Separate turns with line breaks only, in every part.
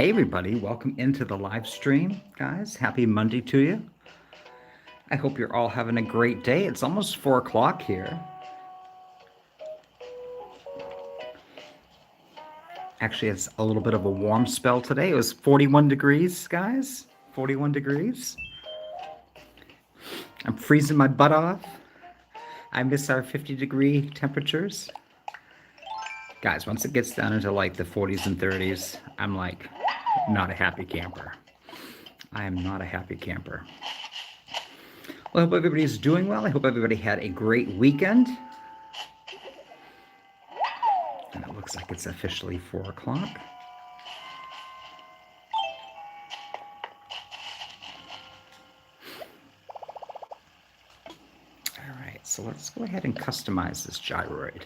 Hey everybody, welcome into the live stream, guys. Happy Monday to you. I hope you're all having a great day. It's almost 4 o'clock here. Actually, it's a little bit of a warm spell today. It was 41 degrees, guys. 41 degrees. I'm freezing my butt off. I miss our 50-degree temperatures. Guys, once it gets down into like the 40s and 30s, I'm like not a happy camper. I am not a happy camper. Well, I hope everybody's doing well. I hope everybody had a great weekend. And it looks like it's officially 4 o'clock. All right, so let's go ahead and customize this gyroid.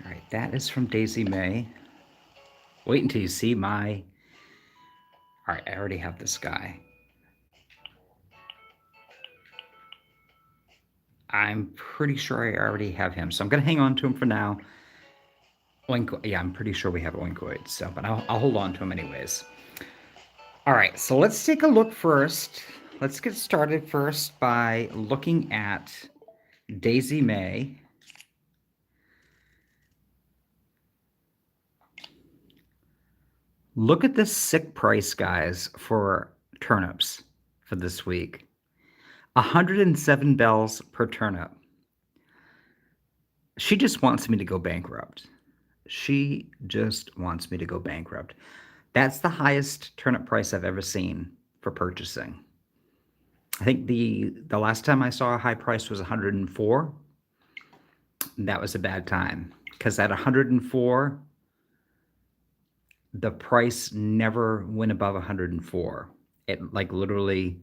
All right, that is from Daisy May. Wait until you see my... All right, I already have this guy. I'm pretty sure I already have him, so I'm going to hang on to him for now. Yeah, I'm pretty sure we have Oinkoid, so, but I'll hold on to him anyways. All right, so let's take a look first. Let's get started first by looking at Daisy May. Look at this sick price, guys, for turnips for this week. 107 bells per turnip. She just wants me to go bankrupt. She just wants me to go bankrupt. That's the highest turnip price I've ever seen for purchasing. I think the last time I saw a high price was 104. That was a bad time because at 104, the price never went above 104. It like literally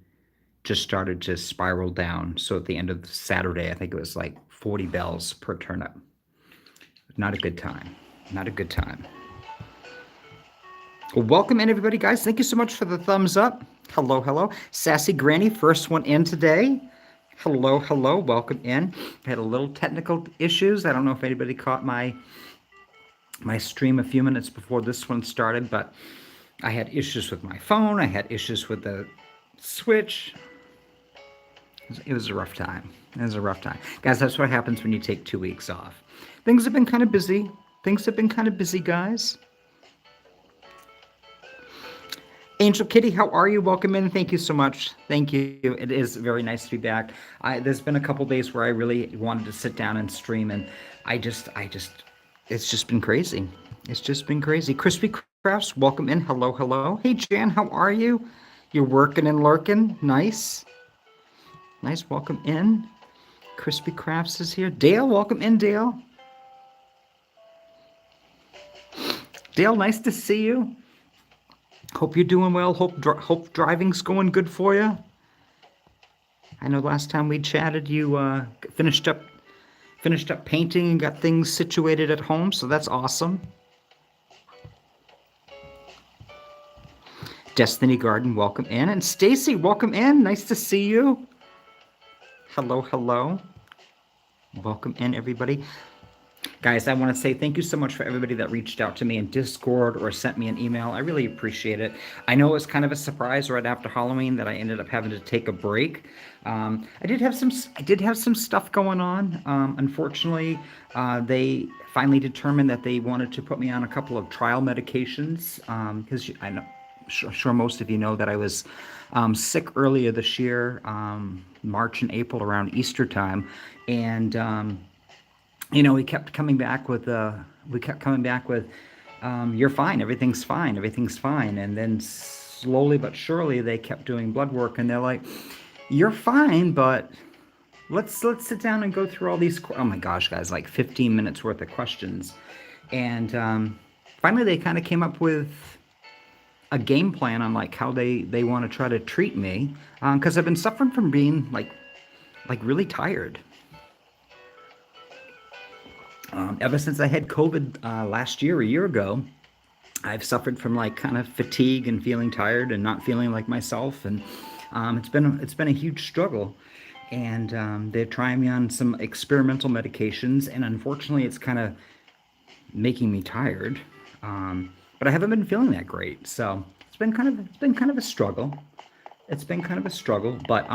just started to spiral down. So at the end of Saturday, I think it was like 40 bells per turnip. Not a good time. Not a good time. Well, welcome in, everybody, guys. Thank you so much for the thumbs up. Hello, hello. Sassy Granny, first one in today. Hello, hello. Welcome in. I had a little technical issues. I don't know if anybody caught my stream a few minutes before this one started, but I had issues with my phone. I had issues with the switch. It was a rough time. It was a rough time. Guys, that's what happens when you take 2 weeks off. Things have been kind of busy. Things have been kind of busy, guys. Angel Kitty, how are you? Welcome in. Thank you so much. Thank you. It is very nice to be back. There's been a couple days where I really wanted to sit down and stream, and it's just been crazy. It's just been crazy. Crispy Crafts, welcome in. Hello, hello. Hey, Jan, how are you? You're working and lurking. Nice. Nice, welcome in. Crispy Crafts is here. Dale, welcome in, Dale. Dale, nice to see you. Hope you're doing well. Hope driving's going good for you. I know last time we chatted, you finished up painting and got things situated at home, so that's awesome. Destiny Garden, welcome in. And Stacy, welcome in. Nice to see you. Hello, hello. Welcome in, everybody. Guys, I want to say thank you so much for everybody that reached out to me in Discord or sent me an email. I really appreciate it. I know it was kind of a surprise right after Halloween that I ended up having to take a break. I did have some stuff going on. Unfortunately, they finally determined that they wanted to put me on a couple of trial medications because I know. Sure most of you know that I was sick earlier this year, March and April around Easter time, and we kept coming back with you're fine, everything's fine, and then slowly but surely they kept doing blood work, and they're like, you're fine, but let's sit down and go through all these. Oh my gosh, guys, like 15 minutes worth of questions, and finally they kind of came up with a game plan on like how they want to try to treat me, because I've been suffering from being like really tired. Ever since I had COVID a year ago, I've suffered from like kind of fatigue and feeling tired and not feeling like myself, and it's been a huge struggle. And they're trying me on some experimental medications, and unfortunately, it's kind of making me tired. But but I haven't been feeling that great. So it's been kind of a struggle. It's been kind of a struggle, but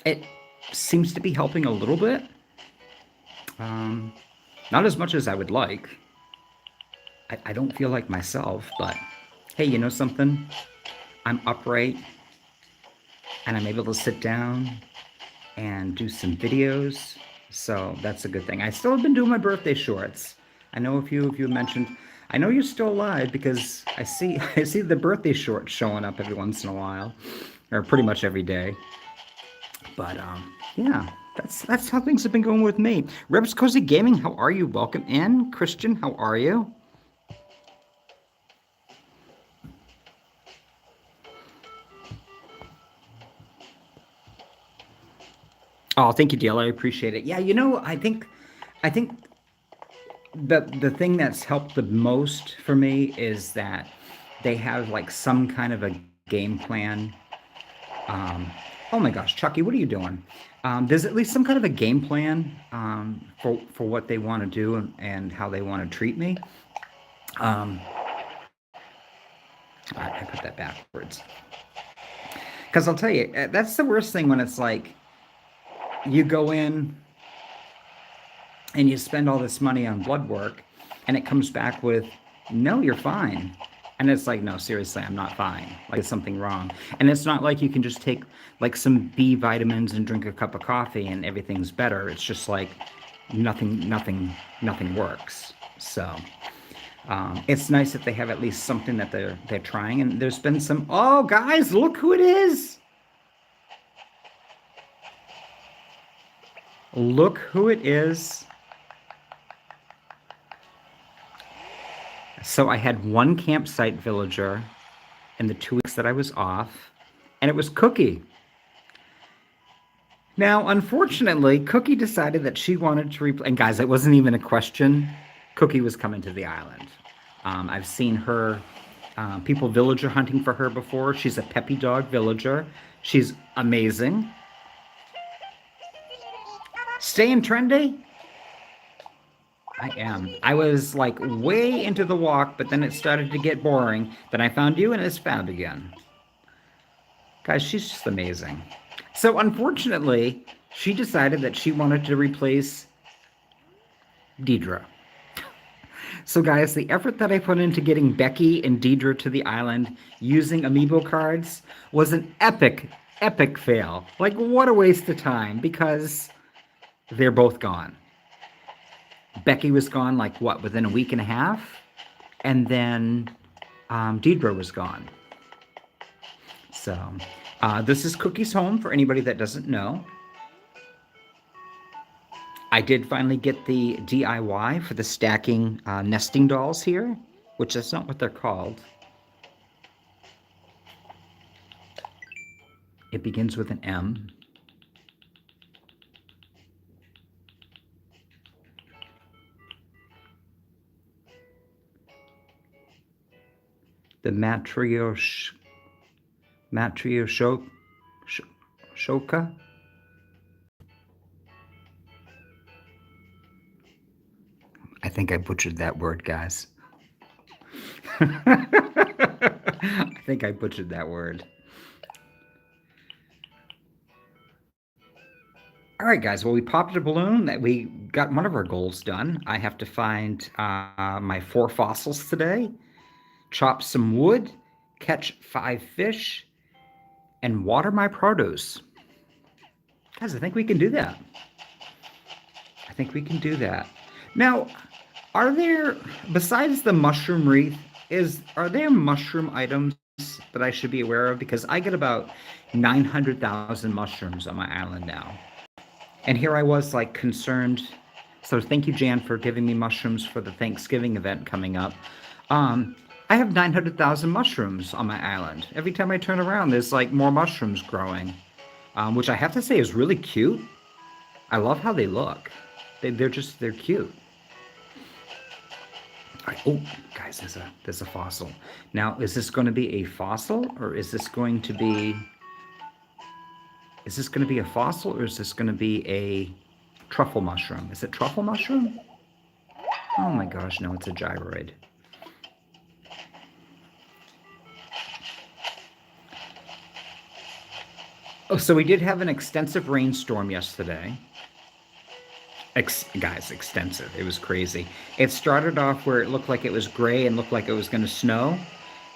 it seems to be helping a little bit. Not as much as I would like. I don't feel like myself, but hey, you know something? I'm upright and I'm able to sit down and do some videos. So that's a good thing. I still have been doing my birthday shorts. I know a few of you mentioned, I know you're still alive because I see I see the birthday shorts showing up every once in a while, or pretty much every day. But yeah, that's how things have been going with me. Rebs Cozy Gaming, how are you? Welcome in. Christian, how are you? Oh, thank you, Dale. I appreciate it. Yeah, you know, I think the thing that's helped the most for me is that they have like some kind of a game plan. Oh my gosh, Chucky, what are you doing? There's at least some kind of a game plan for what they want to do and how they want to treat me. Um, I put that backwards because I'll tell you that's the worst thing when it's like you go in and you spend all this money on blood work and it comes back with no, you're fine. And it's like, no, seriously, I'm not fine. Like, it's something wrong. And it's not like you can just take like some B vitamins and drink a cup of coffee and everything's better. It's just like nothing works. So it's nice that they have at least something that they're trying. And there's been some, oh guys, look who it is. Look who it is. So I had one campsite villager in the 2 weeks that I was off, and it was Cookie. Now, unfortunately, Cookie decided that she wanted to replay. And guys, it wasn't even a question. Cookie was coming to the island. I've seen her, people villager hunting for her before. She's a peppy dog villager. She's amazing. Staying trendy? I am. I was like way into the walk, but then it started to get boring. Then I found you and it's fab again. Guys, she's just amazing. So unfortunately, she decided that she wanted to replace Deidre. So guys, the effort that I put into getting Becky and Deidre to the island using amiibo cards was an epic fail. Like, what a waste of time because they're both gone. Becky was gone like what, within a week and a half? And then Deidre was gone. So this is Cookie's home for anybody that doesn't know. I did finally get the DIY for the stacking nesting dolls here, which is not what they're called. It begins with an M. The Matrioshoka. I think I butchered that word, guys. I think I butchered that word. All right, guys. Well, we popped a balloon. That we got one of our goals done. I have to find my 4 fossils today, chop some wood, catch 5 fish, and water my produce. Guys, I think we can do that. I think we can do that. Now, are there, besides the mushroom wreath, are there mushroom items that I should be aware of? Because I get about 900,000 mushrooms on my island now. And here I was like concerned. So thank you, Jan, for giving me mushrooms for the Thanksgiving event coming up. I have 900,000 mushrooms on my island. Every time I turn around, there's like more mushrooms growing, which I have to say is really cute. I love how they look. They're cute. All right. Oh, guys, there's a fossil. Now, is this going to be a fossil or is this going to be a fossil or is this going to be a truffle mushroom? Is it truffle mushroom? Oh my gosh, no, it's a gyroid. Oh, so we did have an extensive rainstorm yesterday. Guys, extensive. It was crazy. It started off where it looked like it was gray and looked like it was going to snow,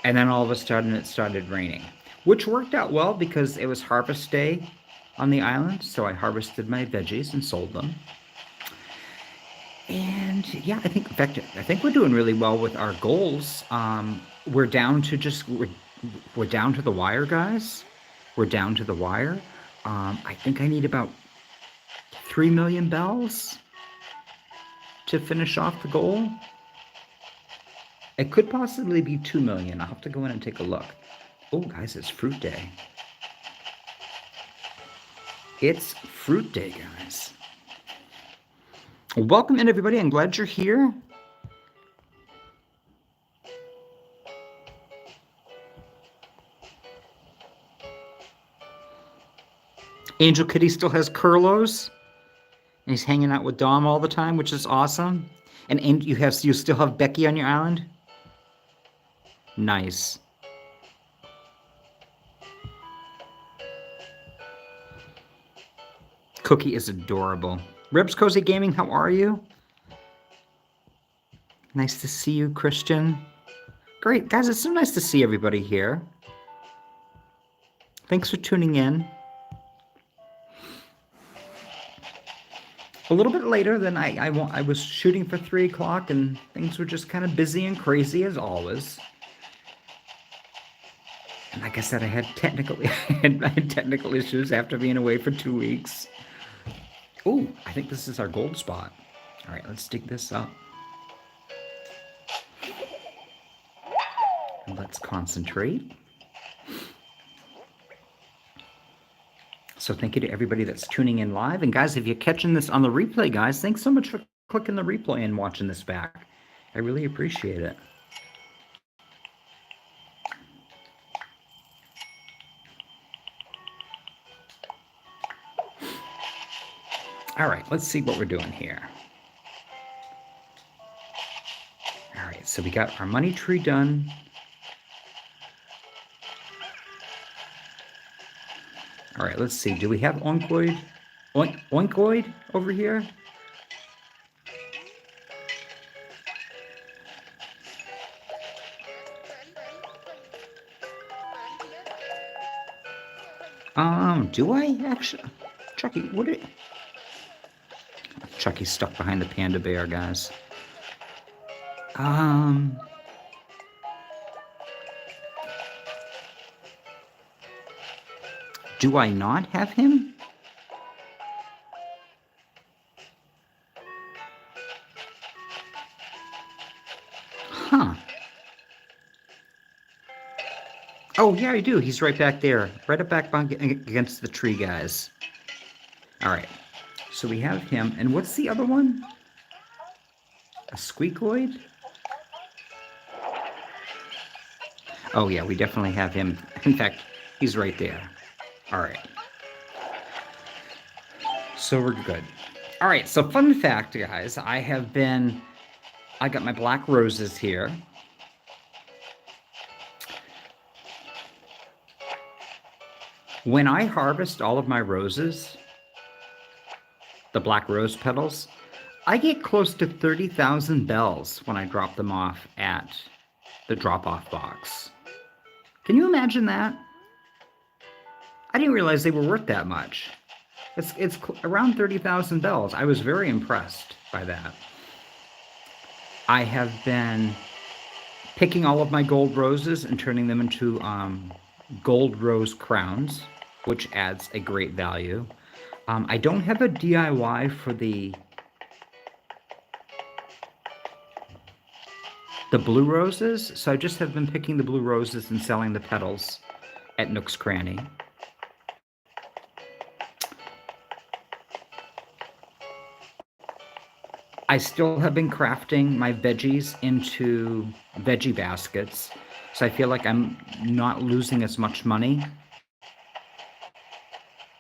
and then all of a sudden it started raining, which worked out well because it was harvest day on the island. So I harvested my veggies and sold them. And yeah, I think, in fact, I think we're doing really well with our goals. We're down to we're down to the wire, guys. We're down to the wire. I think I need about 3 million bells to finish off the goal. It could possibly be 2 million. I'll have to go in and take a look. Oh, guys, it's fruit day. It's fruit day, guys. Welcome in, everybody. I'm glad you're here. Angel Kitty still has curlos. And he's hanging out with Dom all the time, which is awesome. And you still have Becky on your island? Nice. Cookie is adorable. Ribs Cozy Gaming, how are you? Nice to see you, Christian. Great. Guys, it's so nice to see everybody here. Thanks for tuning in. A little bit later than I was shooting for 3 o'clock, and things were just kind of busy and crazy as always. And like I said, I had technical issues after being away for 2 weeks. Oh, I think this is our gold spot. All right, let's dig this up. And let's concentrate. So thank you to everybody that's tuning in live. And guys, if you're catching this on the replay, guys, thanks so much for clicking the replay and watching this back. I really appreciate it. All right, let's see what we're doing here. All right, so we got our money tree done. All right, let's see. Do we have Oinkoid? Oinkoid over here? Do I actually? Chucky, what it? Chucky's stuck behind the panda bear, guys. Do I not have him? Huh. Oh, yeah, I do. He's right back there. Right up back against the tree, guys. All right. So we have him. And what's the other one? A squeakoid? Oh, yeah, we definitely have him. In fact, he's right there. All right. So we're good. All right, so fun fact, guys. I got my black roses here. When I harvest all of my roses, the black rose petals, I get close to 30,000 bells when I drop them off at the drop-off box. Can you imagine that? I didn't realize they were worth that much. It's around 30,000 bells. I was very impressed by that. I have been picking all of my gold roses and turning them into gold rose crowns, which adds a great value. I don't have a DIY for the blue roses, so I just have been picking the blue roses and selling the petals at Nook's Cranny. I still have been crafting my veggies into veggie baskets, so I feel like I'm not losing as much money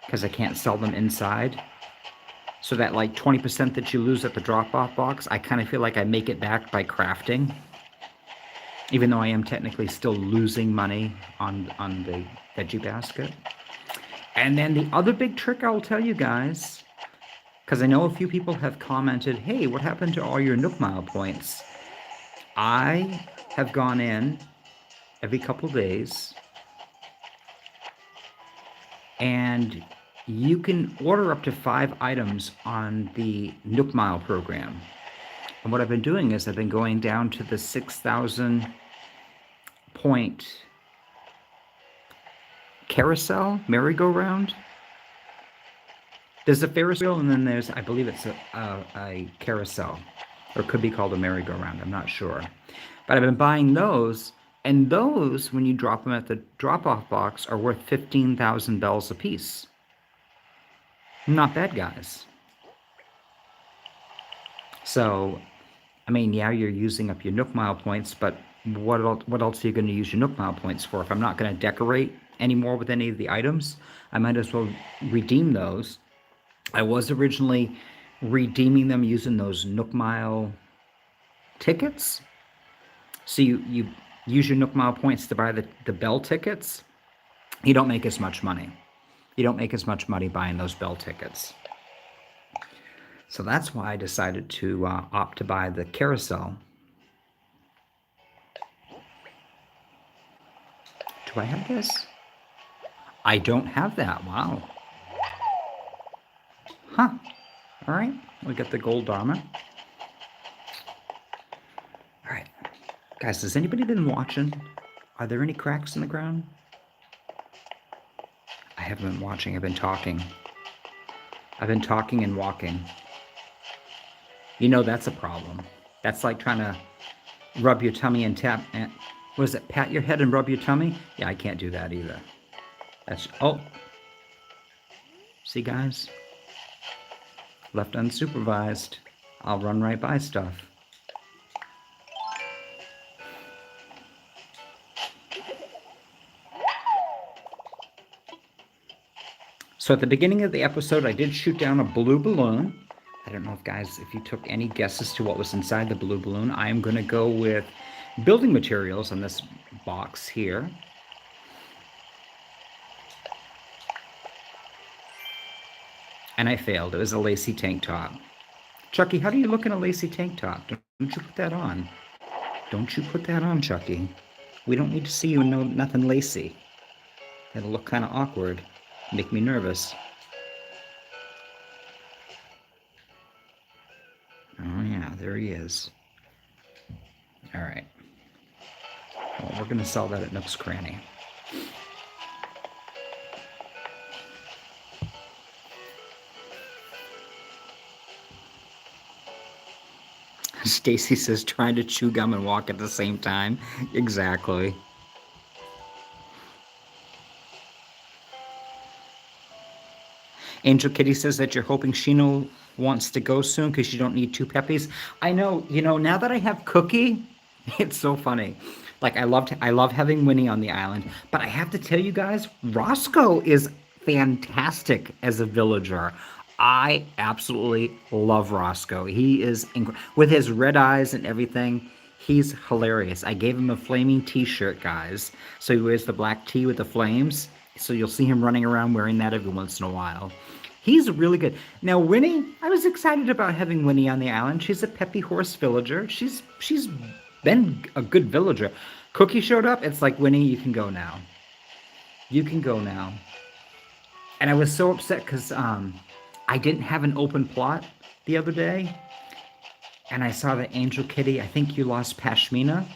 because I can't sell them inside. So that like 20% that you lose at the drop-off box, I kind of feel like I make it back by crafting, even though I am technically still losing money on the veggie basket. And then the other big trick I'll tell you guys, because I know a few people have commented, hey, what happened to all your Nook Mile points? I have gone in every couple days, and you can order up to 5 items on the Nook Mile program. And what I've been doing is I've been going down to the 6,000 point carousel, merry-go-round. There's a Ferris wheel, and then there's, I believe it's a carousel, or it could be called a merry-go-round, I'm not sure. But I've been buying those, and those, when you drop them at the drop-off box, are worth 15,000 bells apiece. Not bad, guys. So, I mean, yeah, you're using up your Nook Mile points, but what else are you going to use your Nook Mile points for? If I'm not going to decorate anymore with any of the items, I might as well redeem those. I was originally redeeming them using those Nook Mile tickets. So you use your Nook Mile points to buy the bell tickets. You don't make as much money. You don't make as much money buying those bell tickets. So that's why I decided to opt to buy the carousel. Do I have this? I don't have that. Wow. Huh. All right. We got the gold armor. All right. Guys, has anybody been watching? Are there any cracks in the ground? I haven't been watching. I've been talking. I've been talking and walking. You know that's a problem. That's like trying to rub your tummy and tap. And, what is it? Pat your head and rub your tummy? Yeah, I can't do that either. That's, oh. See, guys? Left unsupervised. I'll run right by stuff. So at the beginning of the episode, I did shoot down a blue balloon. I don't know if guys, if you took any guesses to what was inside the blue balloon. I am going to go with building materials on this box here. And I failed. It was a lacy tank top. Chucky, how do you look in a lacy tank top? Don't you put that on. Don't you put that on, Chucky. We don't need to see you in nothing lacy. It'll look kind of awkward. Make me nervous. Oh yeah, there he is. All right. Well, we're going to sell that at Nook's Cranny. Stacy says trying to chew gum and walk at the same time. Exactly. Angel Kitty says that you're hoping Shino wants to go soon because you don't need 2 peppies. I know, you know, now that I have Cookie, it's so funny. Like I love having Winnie on the island, but I have to tell you guys, Roscoe is fantastic as a villager. I absolutely love Roscoe. He is with his red eyes and everything. He's hilarious. I gave him a flaming t-shirt, guys. So he wears the black tee with the flames. So you'll see him running around wearing that every once in a while. He's really good. Now, Winnie, I was excited about having Winnie on the island. She's a peppy horse villager. She's been a good villager. Cookie showed up. It's like, Winnie, you can go now. You can go now. And I was so upset because I didn't have an open plot the other day. And I saw that Angel Kitty, I think you lost Pashmina.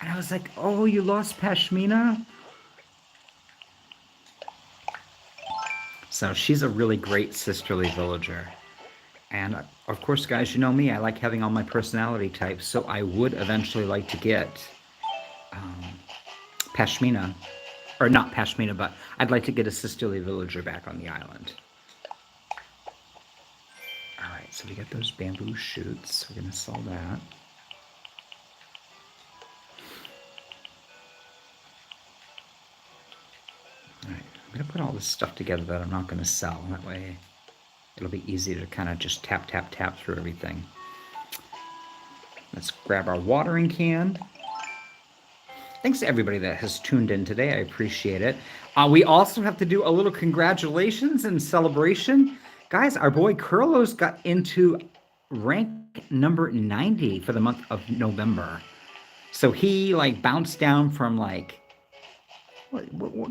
And I was like, oh, you lost Pashmina? So she's a really great sisterly villager. And of course, guys, you know me, I like having all my personality types, so I would eventually like to get Pashmina. Or not Pashmina, but I'd like to get a sisterly villager back on the island. Alright, so we got those bamboo shoots. We're going to sell that. Alright, I'm going to put all this stuff together that I'm not going to sell. That way it'll be easy to kind of just tap, tap, tap through everything. Let's grab our watering can. Thanks to everybody that has tuned in today. I appreciate it. We also have to do a little congratulations and celebration. Guys, our boy Curlos got into rank number 90 for the month of November. So he like bounced down from like,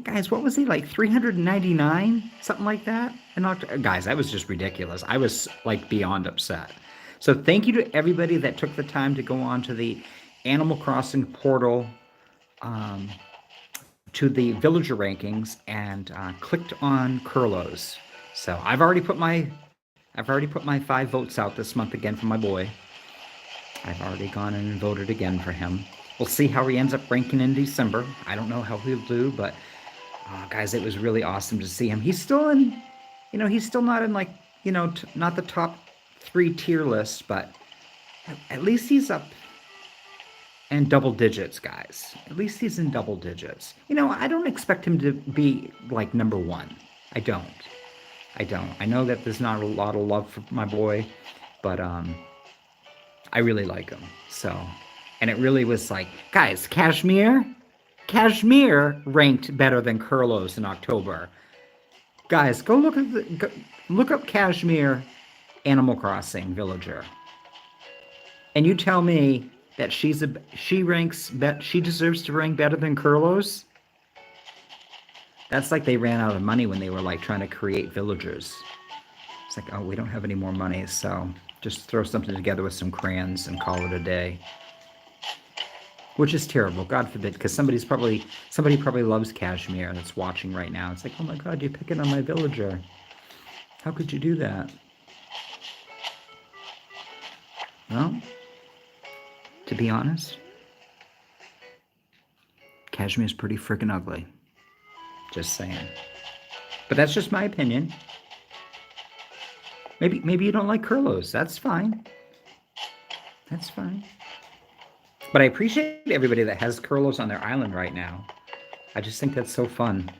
guys, what was he like 399? Something like that? Guys, that was just ridiculous. I was like beyond upset. So thank you to everybody that took the time to go on to the Animal Crossing portal, to the villager rankings, and clicked on Curlos. So I've already put my 5 votes out this month again for my boy. I've already gone and voted again for him. We'll see how he ends up ranking in December. I don't know how he'll do, but guys, it was really awesome to see him. He's still in, he's still not in like, not the top 3 tier list, but at least he's up in double digits, guys. At least he's in double digits. I don't expect him to be like number 1. I don't. I know that there's not a lot of love for my boy, but I really like him. So, and it really was like, guys, Kashmir ranked better than Curlos in October. Guys, go look up Kashmir Animal Crossing villager, and you tell me that she deserves to rank better than Curlos. That's like they ran out of money when they were like trying to create villagers. It's like, oh, we don't have any more money, so just throw something together with some crayons and call it a day. Which is terrible, God forbid, because somebody probably loves Kashmir that's watching right now. It's like, oh my God, you're picking on my villager. How could you do that? Well, to be honest, Kashmir's pretty freaking ugly. Just saying. But that's just my opinion. Maybe you don't like Curlos. That's fine. That's fine. But I appreciate everybody that has Curlos on their island right now. I just think that's so fun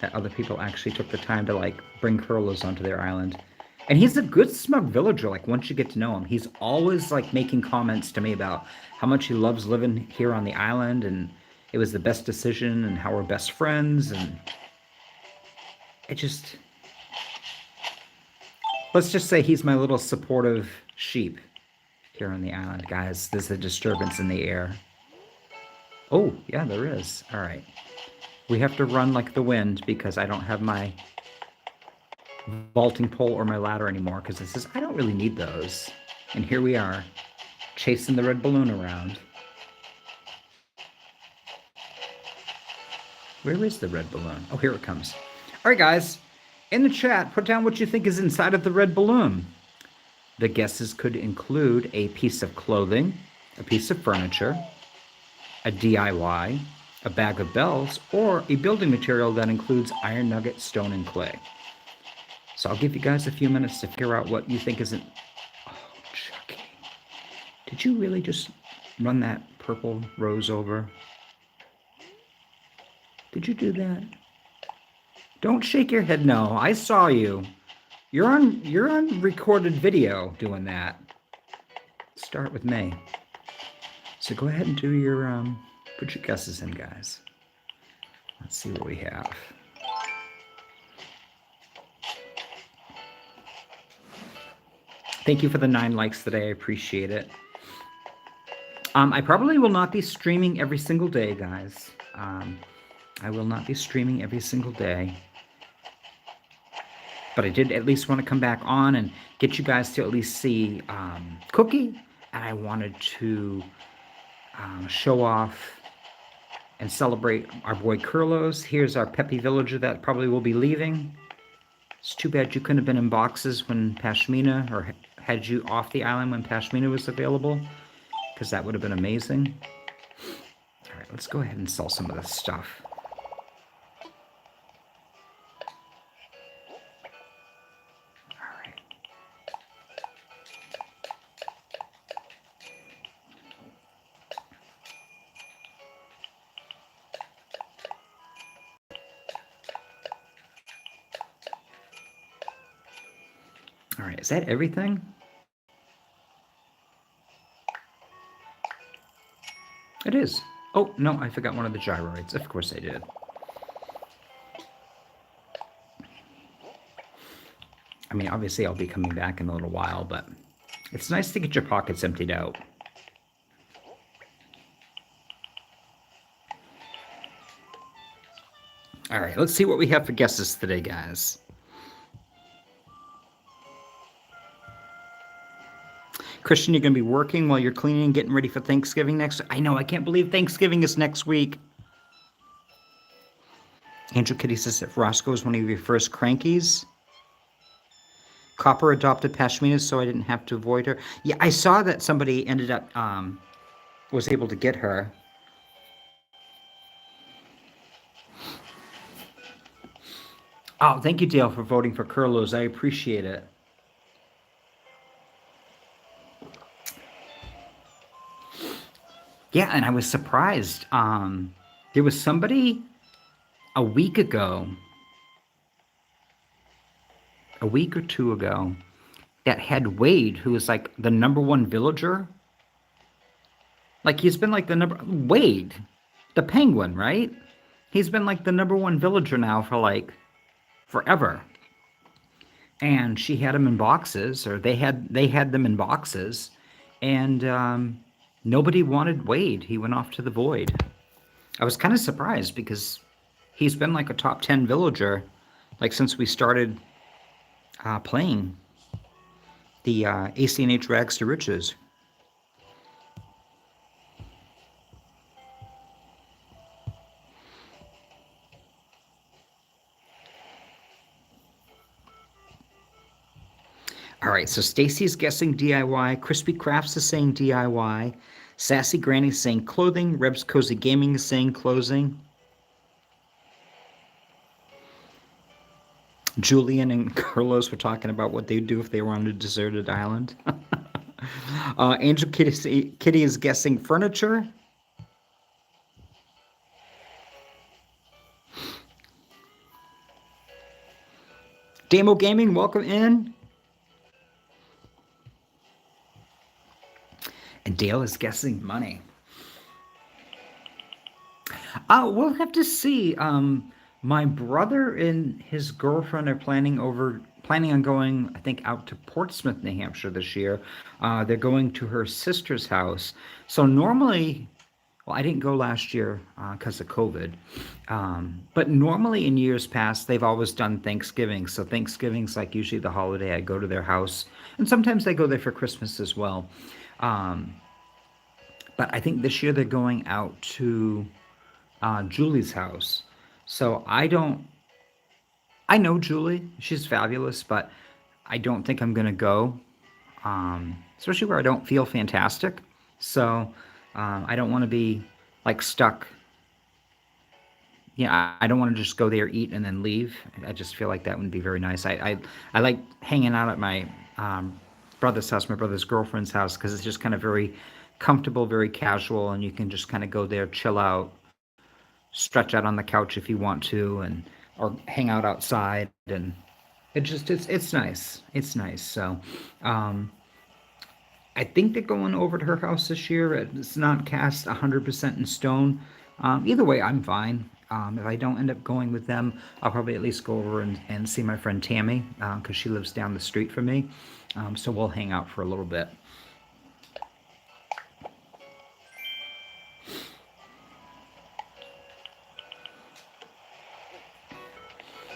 that other people actually took the time to like bring Curlos onto their island. And he's a good smug villager, like once you get to know him. He's always like making comments to me about how much he loves living here on the island, and it was the best decision, and how we're best friends, and let's just say he's my little supportive sheep here on the island. Guys, there's a disturbance in the air. Oh, yeah, there is. All right. We have to run like the wind because I don't have my vaulting pole or my ladder anymore, because it says I don't really need those. And here we are, chasing the red balloon around. Where is the red balloon? Oh, here it comes. All right, guys, in the chat, put down what you think is inside of the red balloon. The guesses could include a piece of clothing, a piece of furniture, a DIY, a bag of bells, or a building material that includes iron nugget, stone, and clay. So I'll give you guys a few minutes to figure out what you think isn't... Oh, Chuckie. Did you really just run that purple rose over? Did you do that? Don't shake your head no. I saw you. You're on recorded video doing that. Start with me. So go ahead and do your put your guesses in, guys. Let's see what we have. Thank you for the 9 likes today. I appreciate it. I probably will not be streaming every single day, guys. I will not be streaming every single day. But I did at least want to come back on and get you guys to at least see Cookie. And I wanted to show off and celebrate our boy Curlos. Here's our peppy villager that probably will be leaving. It's too bad you couldn't have been in boxes when Pashmina, or had you off the island when Pashmina was available, because that would have been amazing. All right, let's go ahead and sell some of this stuff. All right, is that everything? It is. Oh, no, I forgot one of the gyroids. Of course I did. I mean, obviously I'll be coming back in a little while, but it's nice to get your pockets emptied out. All right, let's see what we have for guesses today, guys. Christian, you're going to be working while you're cleaning and getting ready for Thanksgiving next. I know, I can't believe Thanksgiving is next week. Angel Kitty says if Roscoe is one of your first crankies. Copper adopted Pashmina, so I didn't have to avoid her. Yeah, I saw that somebody ended up was able to get her. Oh, thank you, Dale, for voting for Curlos. I appreciate it. Yeah, and I was surprised. There was somebody a week or two ago, that had Wade, who was like the #1 villager. Like he's been like the Wade, the penguin, right? He's been like the #1 villager now for like forever. And she had him in boxes, or they had them in boxes, and nobody wanted Wade. He went off to the void. I was kind of surprised because he's been like a top 10 villager, like since we started playing the ACNH Rags to Riches. All right, so Stacy's guessing DIY. Crispy Crafts is saying DIY. Sassy Granny's saying clothing. Reb's Cozy Gaming is saying clothing. Julian and Carlos were talking about what they'd do if they were on a deserted island. Angel Kitty is guessing furniture. Damo Gaming, welcome in. And Dale is guessing money. We'll have to see. My brother and his girlfriend are planning on going, I think, out to Portsmouth, New Hampshire this year. They're going to her sister's house. So normally, well, I didn't go last year because of COVID. But normally in years past, they've always done Thanksgiving. So Thanksgiving's like usually the holiday. I go to their house. And sometimes I go there for Christmas as well. But I think this year they're going out to Julie's house. So I know Julie, she's fabulous, but I don't think I'm going to go, especially where I don't feel fantastic. So I don't want to be like stuck. Yeah, I don't want to just go there, eat, and then leave. I just feel like that wouldn't be very nice. I like hanging out at my brother's house, my brother's girlfriend's house, because it's just kind of very comfortable, very casual, and you can just kind of go there, chill out, stretch out on the couch if you want to, and or hang out outside, and it's nice. It's nice. So I think they're going over to her house this year. It's not cast 100% in stone. Either way, I'm fine. If I don't end up going with them, I'll probably at least go over and see my friend Tammy, because she lives down the street from me. So we'll hang out for a little bit.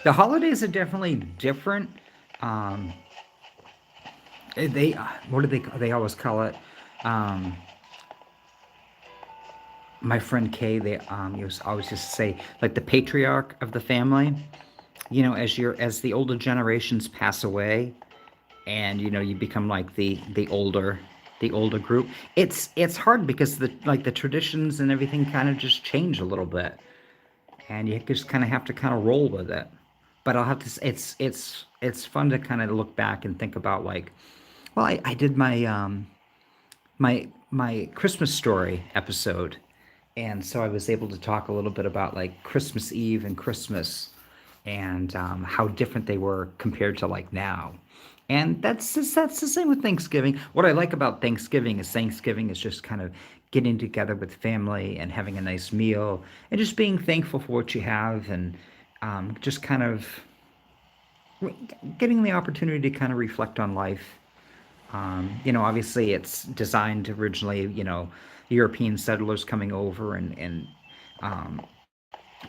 The holidays are definitely different. They what do they always call it? My friend Kay, they always just say like the patriarch of the family. You know, as the older generations pass away, and you become like the older group. It's hard because the traditions and everything kind of just change a little bit, and you just kind of have to kind of roll with it. But I'll have to. It's fun to kind of look back and think about like, well, I did my Christmas story episode, and so I was able to talk a little bit about like Christmas Eve and Christmas, and how different they were compared to like now. And that's the same with Thanksgiving. What I like about Thanksgiving is just kind of getting together with family and having a nice meal and just being thankful for what you have, and just kind of getting the opportunity to kind of reflect on life. Obviously it's designed originally, European settlers coming over and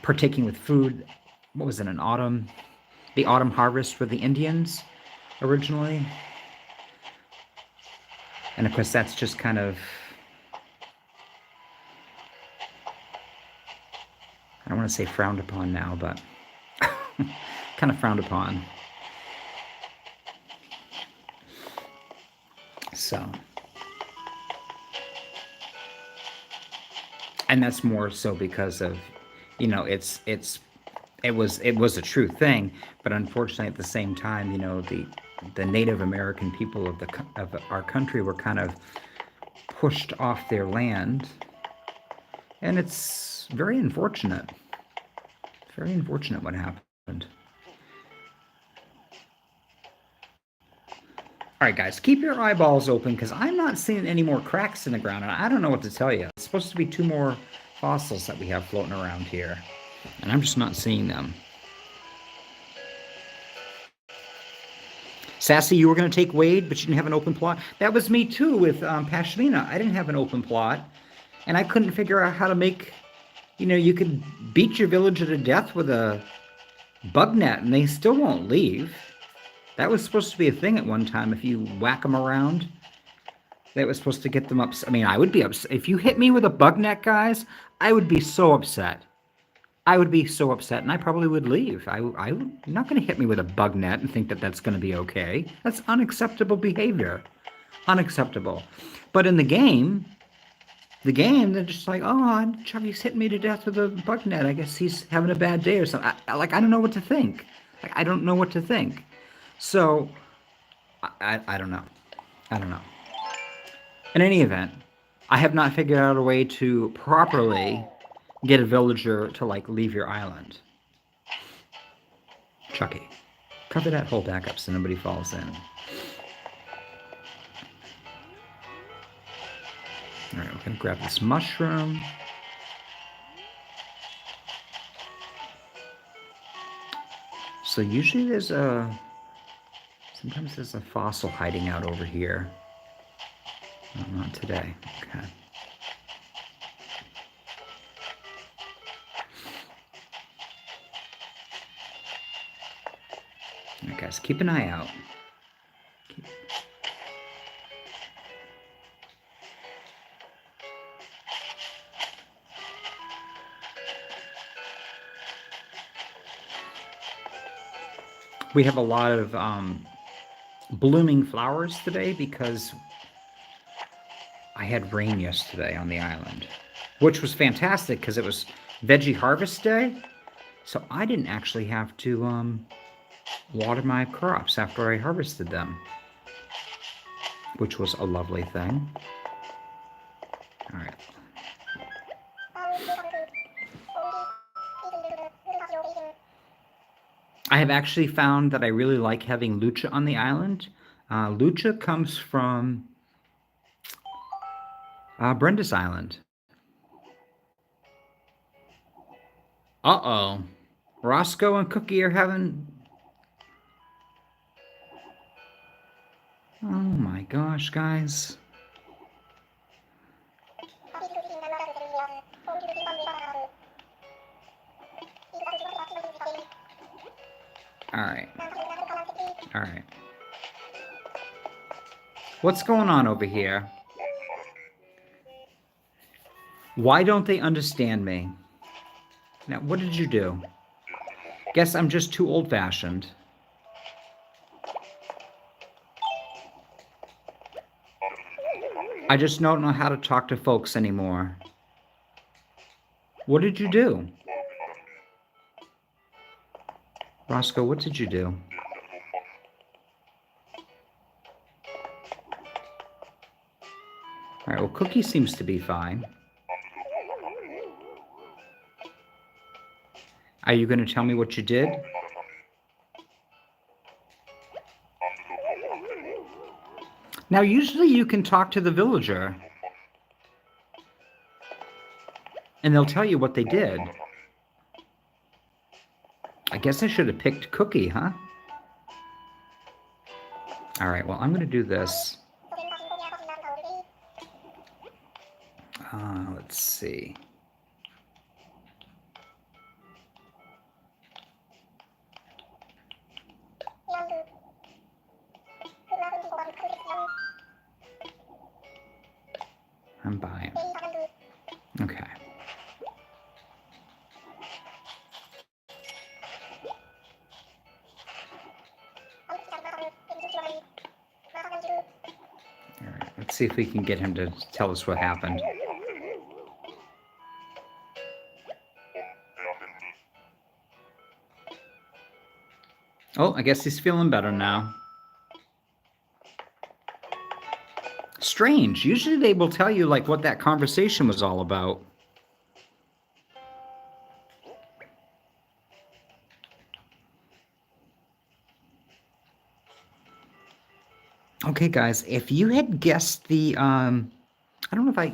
partaking with food. What was it, an autumn? The autumn harvest for the Indians originally. And of course, that's just kind of, I don't want to say frowned upon now, but kind of frowned upon. So, and that's more so because of, it was a true thing, but unfortunately at the same time, the Native American people of our country were kind of pushed off their land, and it's very unfortunate. Very unfortunate what happened. All right, guys, keep your eyeballs open because I'm not seeing any more cracks in the ground, and I don't know what to tell you. It's supposed to be 2 more fossils that we have floating around here, and I'm just not seeing them. Sassy, you were going to take Wade, but you didn't have an open plot. That was me too with Pashmina. I didn't have an open plot, and I couldn't figure out how to make, you could beat your villager to death with a bug net, and they still won't leave. That was supposed to be a thing at one time. If you whack them around, that was supposed to get them upset. I mean, I would be upset. If you hit me with a bug net, guys, I would be so upset. I would be so upset, and I probably would leave. I'm not going to hit me with a bug net and think that that's going to be okay. That's unacceptable behavior. Unacceptable. But in the game, they're just like, oh, Chucky's hitting me to death with a bug net. I guess he's having a bad day or something. I don't know what to think. I don't know what to think. So, I don't know. I don't know. In any event, I have not figured out a way to properly get a villager to, leave your island. Chucky, cover that hole back up so nobody falls in. All right, we're going to grab this mushroom. So usually sometimes there's a fossil hiding out over here. No, not today. Okay. All right, guys, keep an eye out. We have a lot of blooming flowers today because I had rain yesterday on the island, which was fantastic because it was veggie harvest day. So I didn't actually have to water my crops after I harvested them, which was a lovely thing. All right. I have actually found that I really like having Lucha on the island. Lucha comes from Brenda's Island. Uh-oh. Roscoe and Cookie are having... Oh my gosh, guys. All right. All right. What's going on over here? Why don't they understand me? Now, what did you do? Guess I'm just too old-fashioned. I just don't know how to talk to folks anymore. What did you do? Roscoe, what did you do? All right, well, Cookie seems to be fine. Are you going to tell me what you did? Now, usually you can talk to the villager. And they'll tell you what they did. I guess I should have picked Cookie, huh? All right, well, I'm going to do this. Let's see. I'm buying. Okay. All right, let's see if we can get him to tell us what happened. Oh, I guess he's feeling better now. Strange. Usually they will tell you like what that conversation was all about. Okay, guys, if you had guessed the, I don't know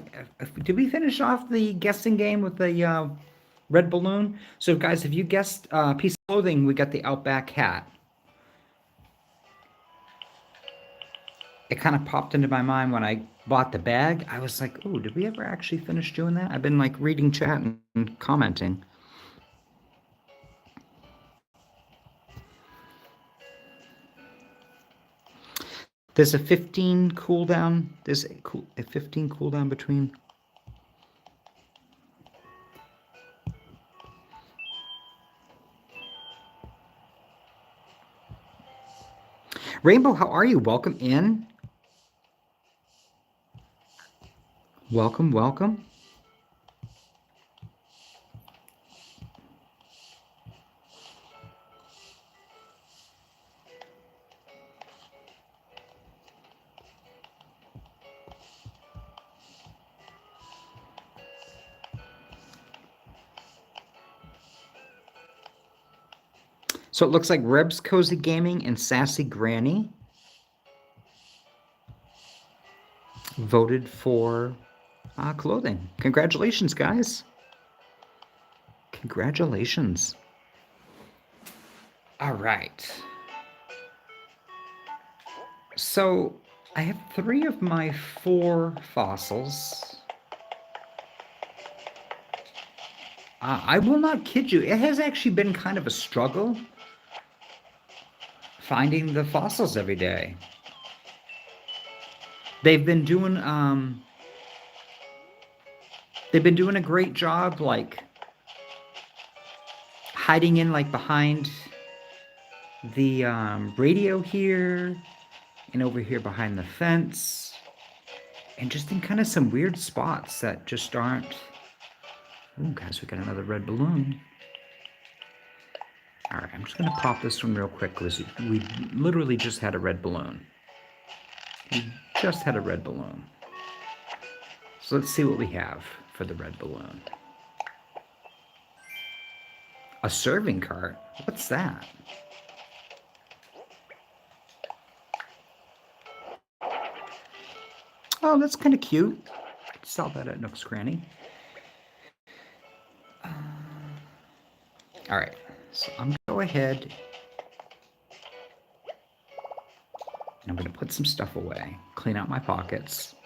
did we finish off the guessing game with the red balloon? So, guys, if you guessed piece of clothing, we got the Outback hat. It kind of popped into my mind when I bought the bag. I was like, oh, did we ever actually finish doing that? I've been like reading chat and commenting. There's a 15 cooldown. There's a 15 cooldown between. Rainbow, how are you? Welcome in. Welcome, welcome. So it looks like Rebs Cozy Gaming and Sassy Granny voted for clothing. Congratulations, guys. Congratulations. All right. So I have 3 of my 4 fossils. I will not kid you. It has actually been kind of a struggle finding the fossils every day. They've been doing a great job, like hiding in like behind the radio here and over here behind the fence, and just in kind of some weird spots that just aren't. Oh, guys, we got another red balloon. All right, I'm just gonna pop this one real quick because we literally just had a red balloon. We just had a red balloon. So let's see what we have for the red balloon. A serving cart? What's that? Oh, that's kind of cute. Sell that at Nook's Cranny. All right, so I'm going to go ahead and I'm going to put some stuff away, clean out my pockets.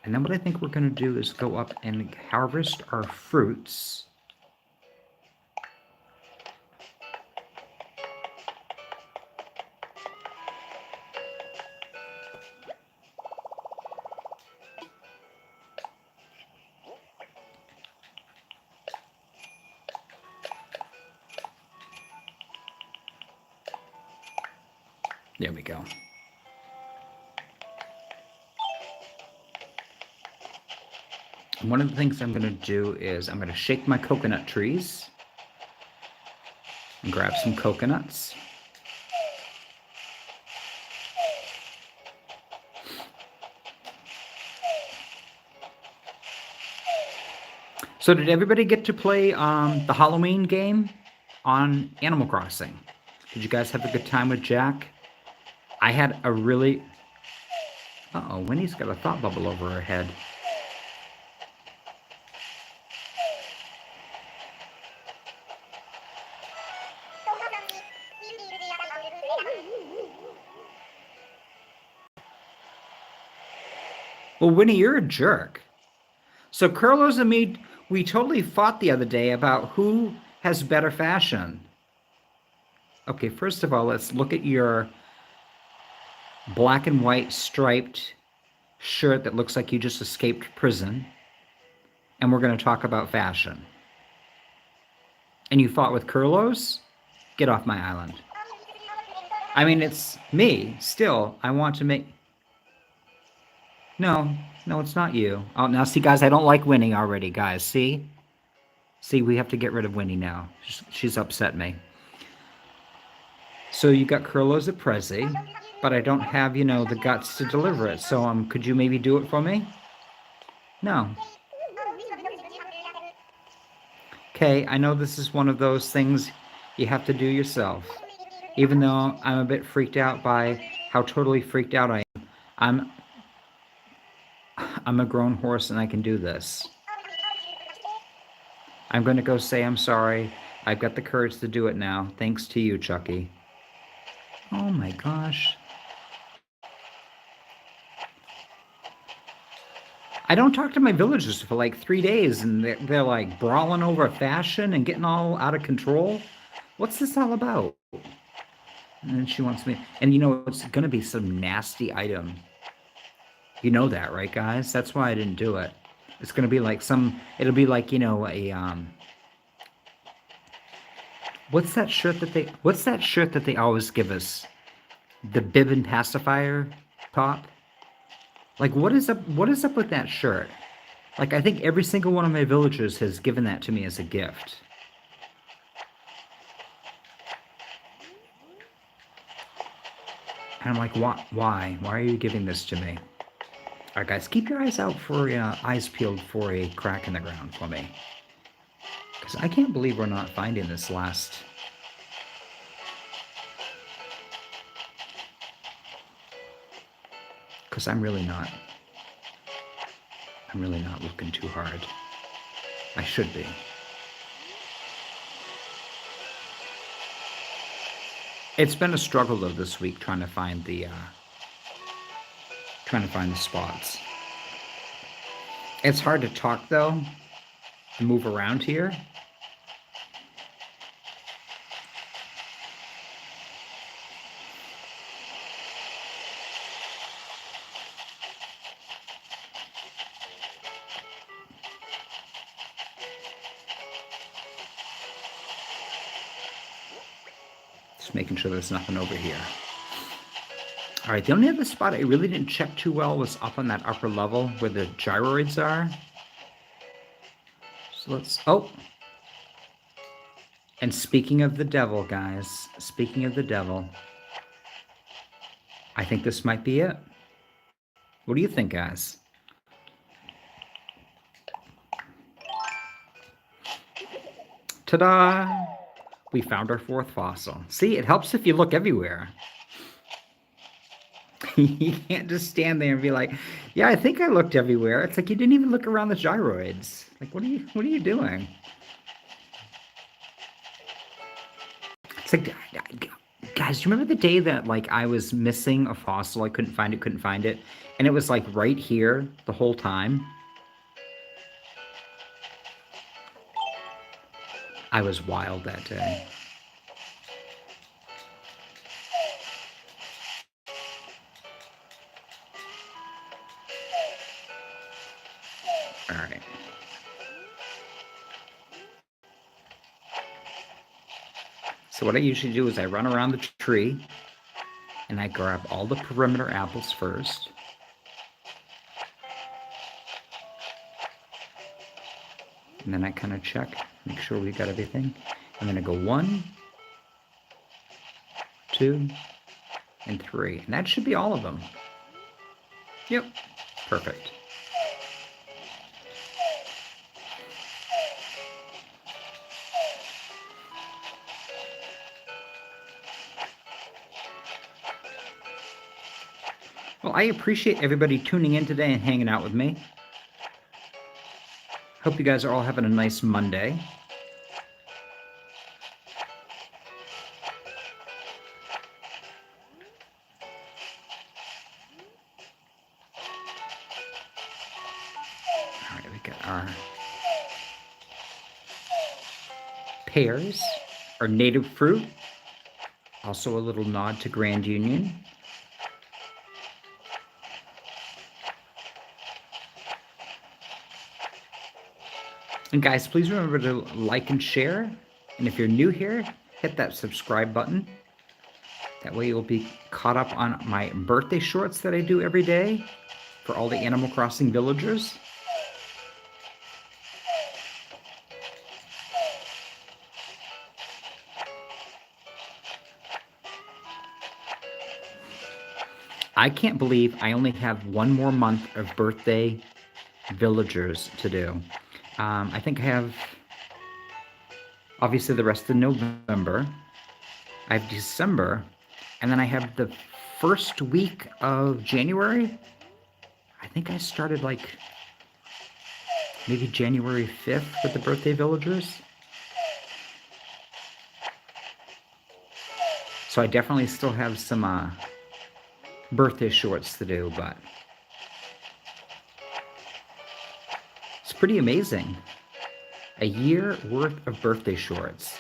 And then what I think we're going to do is go up and harvest our fruits. There we go. And one of the things I'm going to do is I'm going to shake my coconut trees and grab some coconuts. So did everybody get to play the Halloween game on Animal Crossing? Did you guys have a good time with Jack? I had a really... Uh-oh, Winnie's got a thought bubble over her head. Well, Winnie, you're a jerk. So Carlos and me, we totally fought the other day about who has better fashion. Okay, first of all, let's look at your black and white striped shirt that looks like you just escaped prison. And we're going to talk about fashion. And you fought with Carlos? Get off my island. I mean, it's me. Still, I want to make... No, no, it's not you. Oh, now see, guys, I don't like Winnie already, guys. See? See, we have to get rid of Winnie now. She's upset me. So you got Carlos at Prezi, but I don't have, you know, the guts to deliver it. So could you maybe do it for me? No. Okay, I know this is one of those things you have to do yourself. Even though I'm a bit freaked out by how totally freaked out I am. I'm a grown horse and I can do this. I'm going to go say I'm sorry. I've got the courage to do it now, thanks to you, Chuckie. Oh my gosh. I don't talk to my villagers for like 3 days, and they're like brawling over fashion and getting all out of control. What's this all about? And then she wants me, and you know, it's going to be some nasty item. You know that, right, guys? That's why I didn't do it. It's going to be like it'll be like, you know, a, what's that shirt that they always give us? The bib and pacifier top? Like, what is up with that shirt? Like, I think every single one of my villagers has given that to me as a gift. And I'm like, why? Why are you giving this to me? All right, guys, keep your eyes out for, eyes peeled for a crack in the ground for me. Because I can't believe we're not finding this last... Because I'm really not looking too hard. I should be. It's been a struggle though this week trying to find the spots. It's hard to talk though, to move around here. Just making sure there's nothing over here. All right, the only other spot I really didn't check too well was up on that upper level where the gyroids are. So let's, oh. And speaking of the devil, guys, speaking of the devil, I think this might be it. What do you think, guys? Ta-da! We found our fourth fossil. See, it helps if you look everywhere. You can't just stand there and be like, yeah, I think I looked everywhere. It's like you didn't even look around the gyroids. Like, what are you doing? It's like, guys, do you remember the day that like I was missing a fossil? I couldn't find it. And it was like right here the whole time. I was wild that day. All right. So what I usually do is I run around the tree and I grab all the perimeter apples first. And then I kind of check, make sure we got everything. And then I go 1, 2, and 3. And that should be all of them. Yep, perfect. Well, I appreciate everybody tuning in today and hanging out with me. Hope you guys are all having a nice Monday. Got our pears, our native fruit. Also a little nod to Grand Union. And guys, please remember to like and share. And if you're new here, hit that subscribe button. That way you'll be caught up on my birthday shorts that I do every day for all the Animal Crossing villagers. I can't believe I only have one more month of birthday villagers to do. I think I have, obviously, the rest of November. I have December, and then I have the first week of January. I think I started like maybe January 5th with the birthday villagers. So I definitely still have some birthday shorts to do, but it's pretty amazing. A year worth of birthday shorts.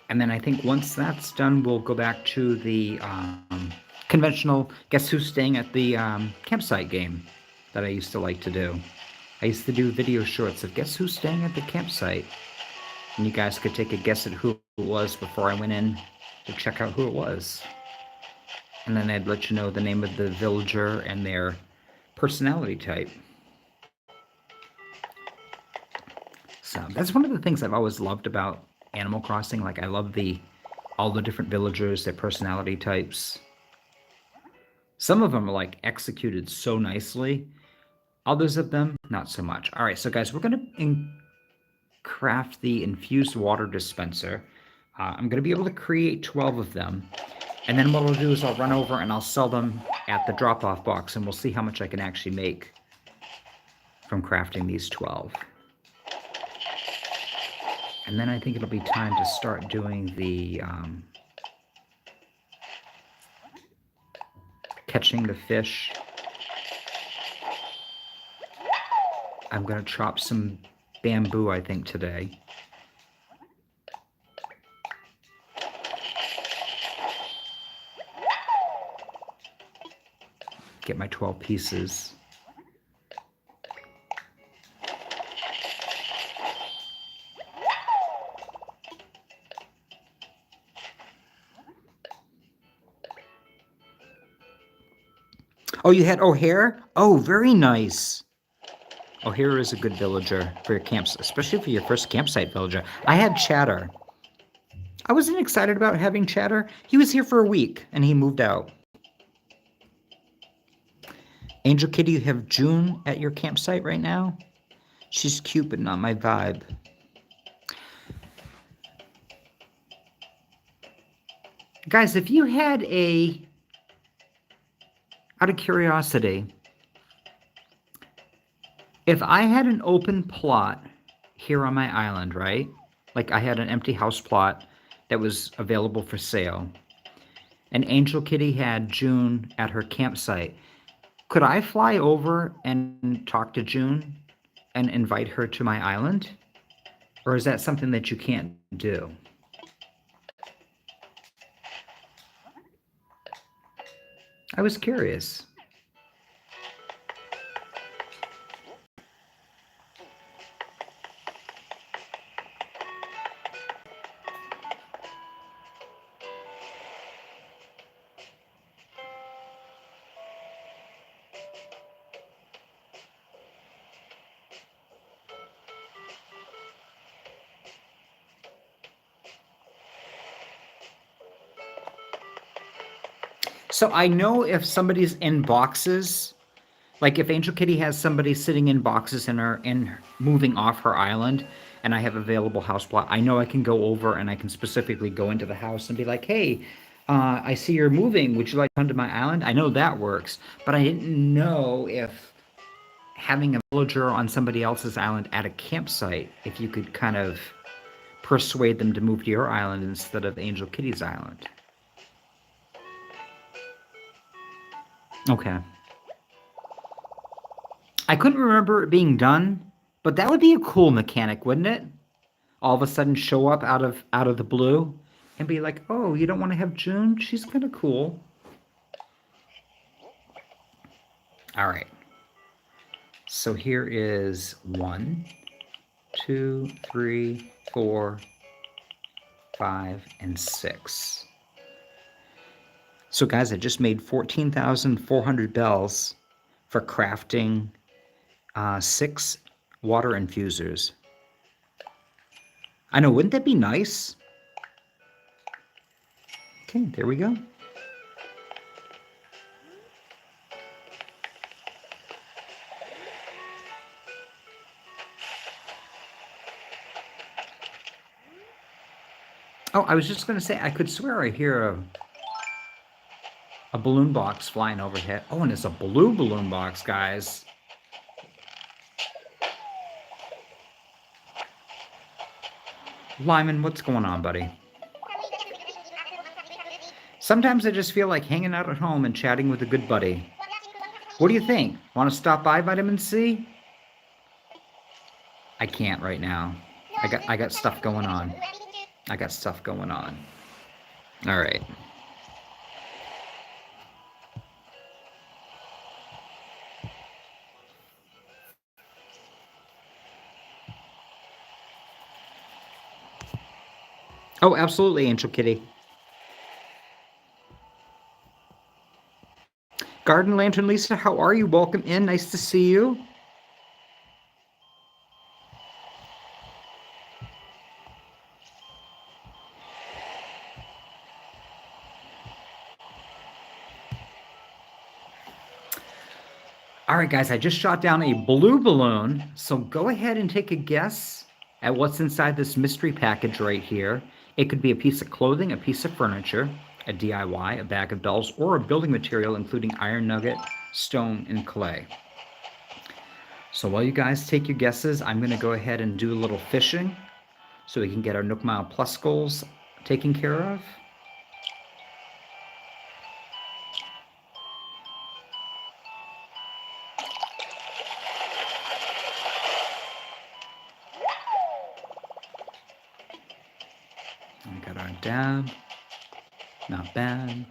And then I think once that's done, we'll go back to the conventional Guess Who's Staying at the Campsite game that I used to like to do. I used to do video shorts of Guess Who's Staying at the Campsite. And you guys could take a guess at who it was before I went in to check out who it was. And then I'd let you know the name of the villager and their personality type. So that's one of the things I've always loved about Animal Crossing. Like, I love all the different villagers, their personality types. Some of them are like executed so nicely. Others of them, not so much. All right, so guys, we're going to craft the infused water dispenser. I'm going to be able to create 12 of them. And then what I'll do is I'll run over and I'll sell them at the drop-off box, and we'll see how much I can actually make from crafting these 12. And then I think it'll be time to start doing the catching the fish. I'm going to chop some bamboo, I think, today. Get my 12 pieces. Oh, you had O'Hare? Oh, very nice. O'Hare is a good villager for your camps, especially for your first campsite villager. I had Chatter. I wasn't excited about having Chatter. He was here for a week, and he moved out. Angel Kitty, you have June at your campsite right now? She's cute, but not my vibe. Guys, if you had out of curiosity, if I had an open plot here on my island, right? Like I had an empty house plot that was available for sale, and Angel Kitty had June at her campsite, could I fly over and talk to June and invite her to my island? Or is that something that you can't do? I was curious. So I know if somebody's in boxes, like if Angel Kitty has somebody sitting in boxes and moving off her island, and I have available house plot, I know I can go over and I can specifically go into the house and be like, hey, I see you're moving. Would you like to come to my island? I know that works, but I didn't know if having a villager on somebody else's island at a campsite, if you could kind of persuade them to move to your island instead of Angel Kitty's island. Okay. I couldn't remember it being done, but that would be a cool mechanic, wouldn't it? All of a sudden show up out of the blue and be like, "Oh, you don't want to have June? She's kind of cool." All right. So here is 1, 2, 3, 4, 5, and 6. So guys, I just made 14,400 bells for crafting 6 water infusers. I know, wouldn't that be nice? Okay, there we go. Oh, I was just going to say, I could swear I hear a balloon box flying overhead. Oh, and it's a blue balloon box, guys. Lyman, what's going on, buddy? Sometimes I just feel like hanging out at home and chatting with a good buddy. What do you think? Want to stop by, Vitamin C? I can't right now. I got stuff going on. I got stuff going on. All right. Oh, absolutely, Angel Kitty. Garden Lantern Lisa, how are you? Welcome in. Nice to see you. All right, guys, I just shot down a blue balloon. So go ahead and take a guess at what's inside this mystery package right here. It could be a piece of clothing, a piece of furniture, a DIY, a bag of bells, or a building material including iron nugget, stone, and clay. So while you guys take your guesses, I'm going to go ahead and do a little fishing so we can get our Nook Mile Plus goals taken care of. We got our dab. Not bad.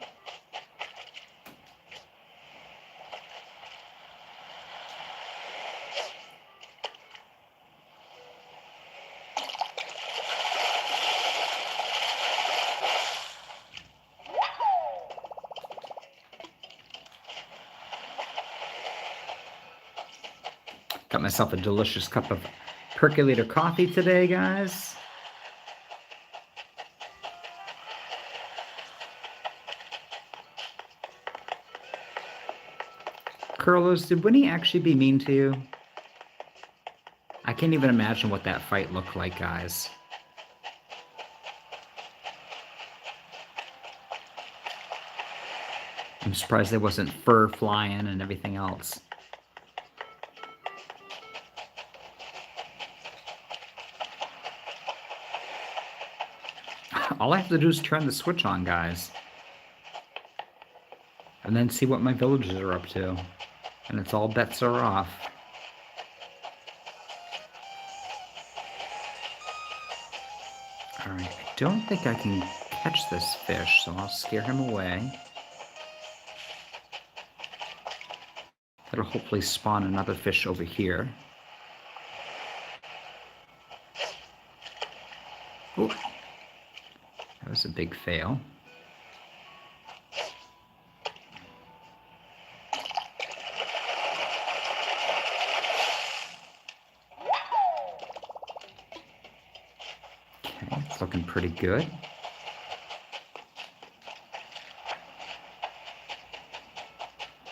Got myself a delicious cup of percolator coffee today, guys. Carlos, did Winnie actually be mean to you? I can't even imagine what that fight looked like, guys. I'm surprised there wasn't fur flying and everything else. All I have to do is turn the switch on, guys. And then see what my villagers are up to. And it's all bets are off. Alright, I don't think I can catch this fish, so I'll scare him away. That'll hopefully spawn another fish over here. Ooh. That was a big fail. Okay, it's looking pretty good.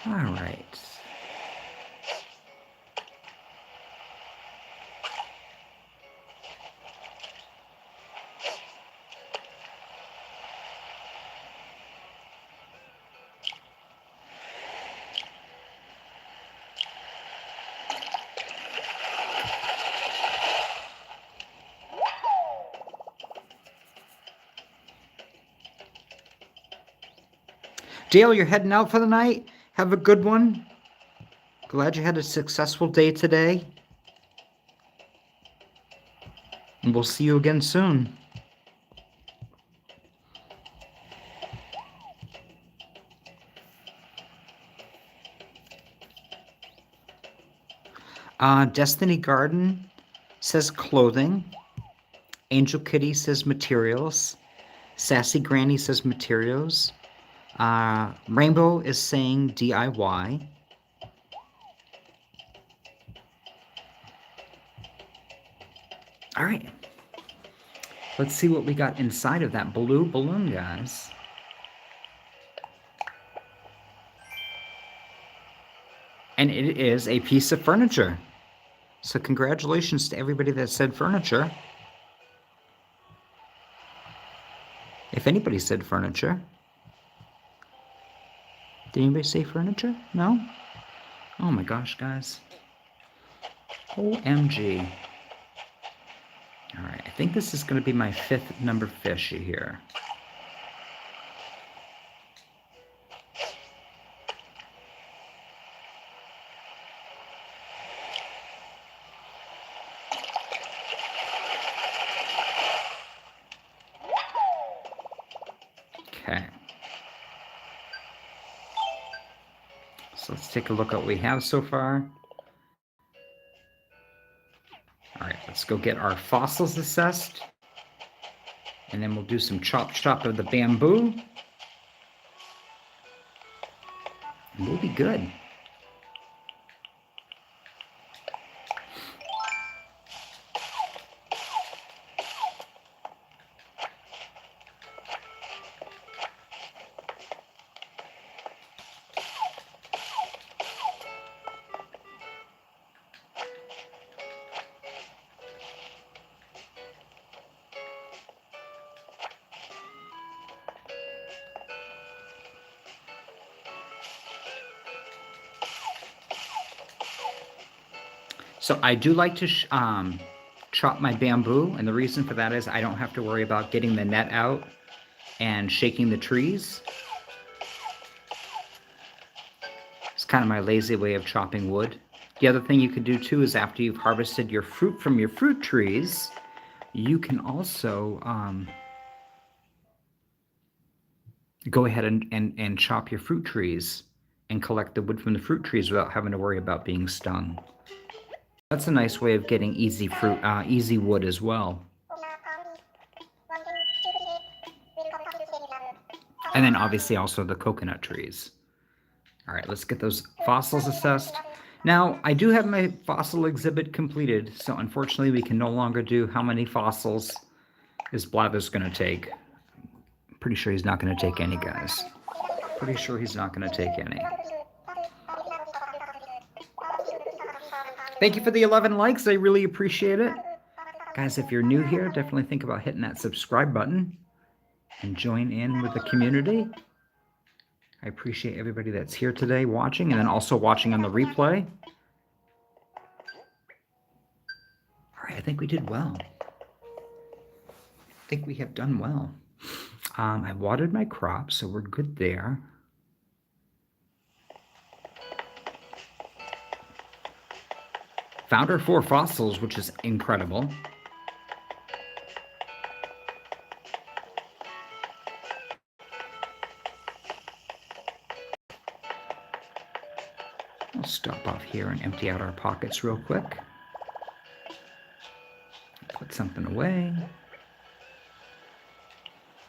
All right. Dale, you're heading out for the night? Have a good one. Glad you had a successful day today. And we'll see you again soon. Destiny Garden says clothing. Angel Kitty says materials. Sassy Granny says materials. Rainbow is saying DIY. All right. Let's see what we got inside of that blue balloon, guys. And it is a piece of furniture. So congratulations to everybody that said furniture. If anybody said furniture. Did anybody say furniture? No? Oh my gosh, guys. OMG. All right, I think this is going to be my 5th number fishy here. Okay. So let's take a look at what we have so far. All right, let's go get our fossils assessed. And then we'll do some chop of the bamboo. And we'll be good. So I do like to chop my bamboo, and the reason for that is I don't have to worry about getting the net out and shaking the trees. It's kind of my lazy way of chopping wood. The other thing you can do too is after you've harvested your fruit from your fruit trees, you can also go ahead and chop your fruit trees and collect the wood from the fruit trees without having to worry about being stung. That's a nice way of getting easy wood as well. And then obviously also the coconut trees. All right, let's get those fossils assessed. Now, I do have my fossil exhibit completed, so unfortunately we can no longer do how many fossils is Blather's going to take. I'm pretty sure he's not going to take any, guys. Pretty sure he's not going to take any. Thank you for the 11 likes. I really appreciate it. Guys, if you're new here, definitely think about hitting that subscribe button and join in with the community. I appreciate everybody that's here today watching and then also watching on the replay. All right, I think we did well. I think we have done well. I watered my crops, so we're good there. Found our 4 fossils, which is incredible. I'll stop off here and empty out our pockets real quick. Put something away.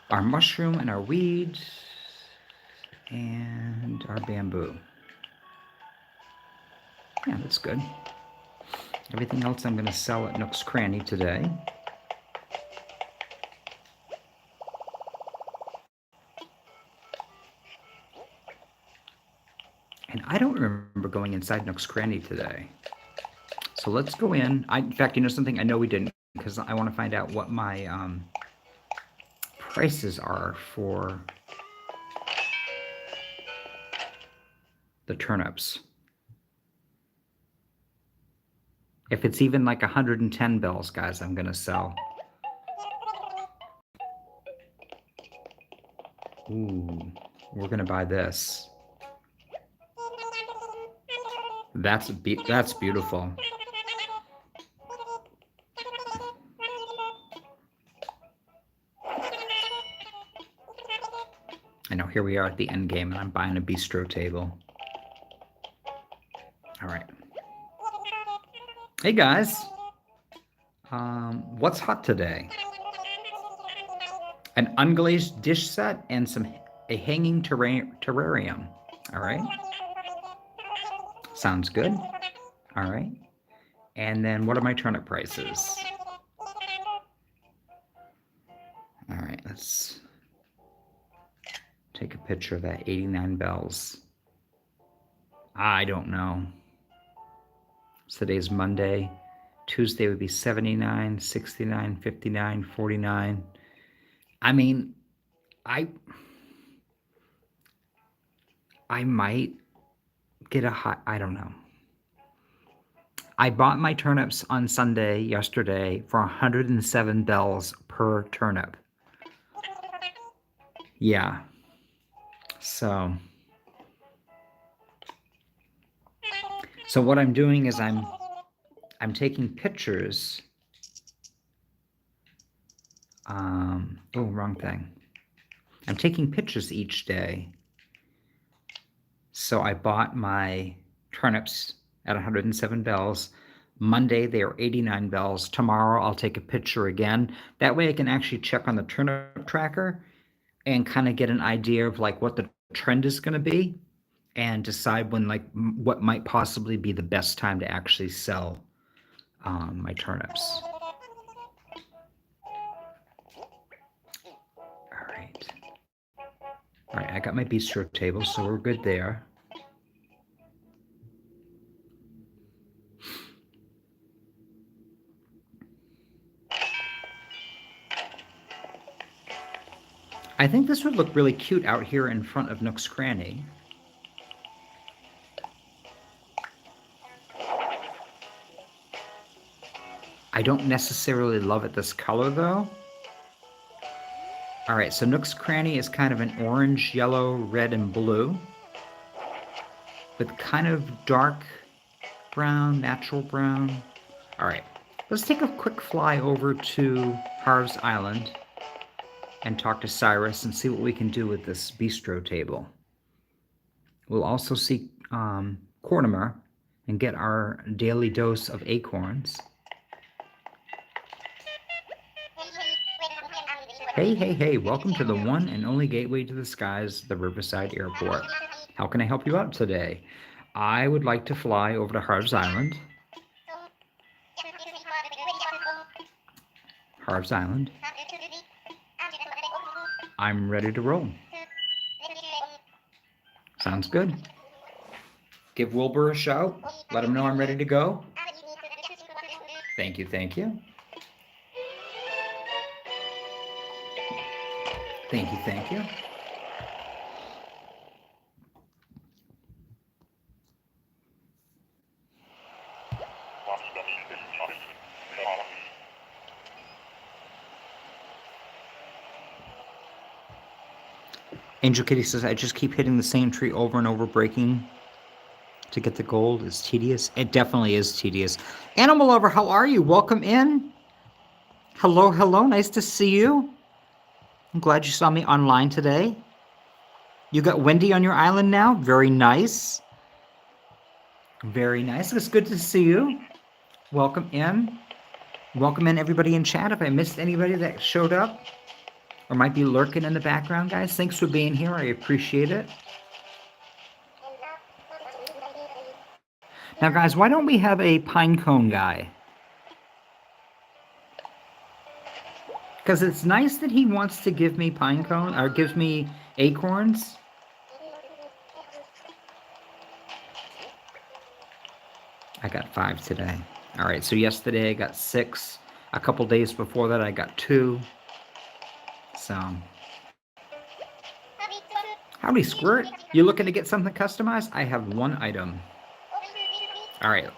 Our mushroom and our weed and our bamboo. Yeah, that's good. Everything else I'm going to sell at Nook's Cranny today. And I don't remember going inside Nook's Cranny today. So let's go in. In fact, you know something? I know we didn't, because I want to find out what my prices are for the turnips. If it's even like 110 bells, guys, I'm going to sell. Ooh, we're going to buy this. That's beautiful. I know, here we are at the end game, and I'm buying a bistro table. All right. Hey, guys. What's hot today? An unglazed dish set and a hanging terrarium. All right. Sounds good. All right. And then what are my turnip prices? All right, let's take a picture of that 89 bells. I don't know. So today's Monday. Tuesday would be 79, 69, 59, 49. I mean, I might get a high, I don't know. I bought my turnips on Sunday, yesterday, for 107 bells per turnip. Yeah. So what I'm doing is I'm taking pictures. Oh, wrong thing. I'm taking pictures each day. So I bought my turnips at 107 bells. Monday, they are 89 bells. Tomorrow, I'll take a picture again. That way I can actually check on the turnip tracker and kind of get an idea of like what the trend is going to be and decide when like what might possibly be the best time to actually sell my turnips. All right, I got my bistro table, so we're good there. I think this would look really cute out here in front of Nook's Cranny. I don't necessarily love it this color though. All right, so Nook's Cranny is kind of an orange, yellow, red, and blue with kind of dark brown, natural brown. All right, let's take a quick fly over to Harv's Island and talk to Cyrus and see what we can do with this bistro table. We'll also see Cornimer and get our daily dose of acorns. Hey, hey, hey, welcome to the one and only gateway to the skies, the Riverside Airport. How can I help you out today? I would like to fly over to Harv's Island. Harv's Island. I'm ready to roll. Sounds good. Give Wilbur a shout. Let him know I'm ready to go. Thank you, thank you. Thank you, thank you. Angel Kitty says, I just keep hitting the same tree over and over, breaking to get the gold. It's tedious. It definitely is tedious. Animal Lover, how are you? Welcome in. Hello, hello. Nice to see you. I'm glad you saw me online today. You got Wendy on your island now? Very nice. Very nice. It's good to see you. Welcome in. Welcome in everybody in chat. If I missed anybody that showed up or might be lurking in the background, guys, thanks for being here. I appreciate it. Now, guys, why don't we have a pine cone guy? Because it's nice that he wants to give me pine cone, or gives me acorns. I got 5 today. All right, so yesterday I got 6. A couple days before that I got 2. So, howdy, Squirt. You looking to get something customized? I have 1 item. All right,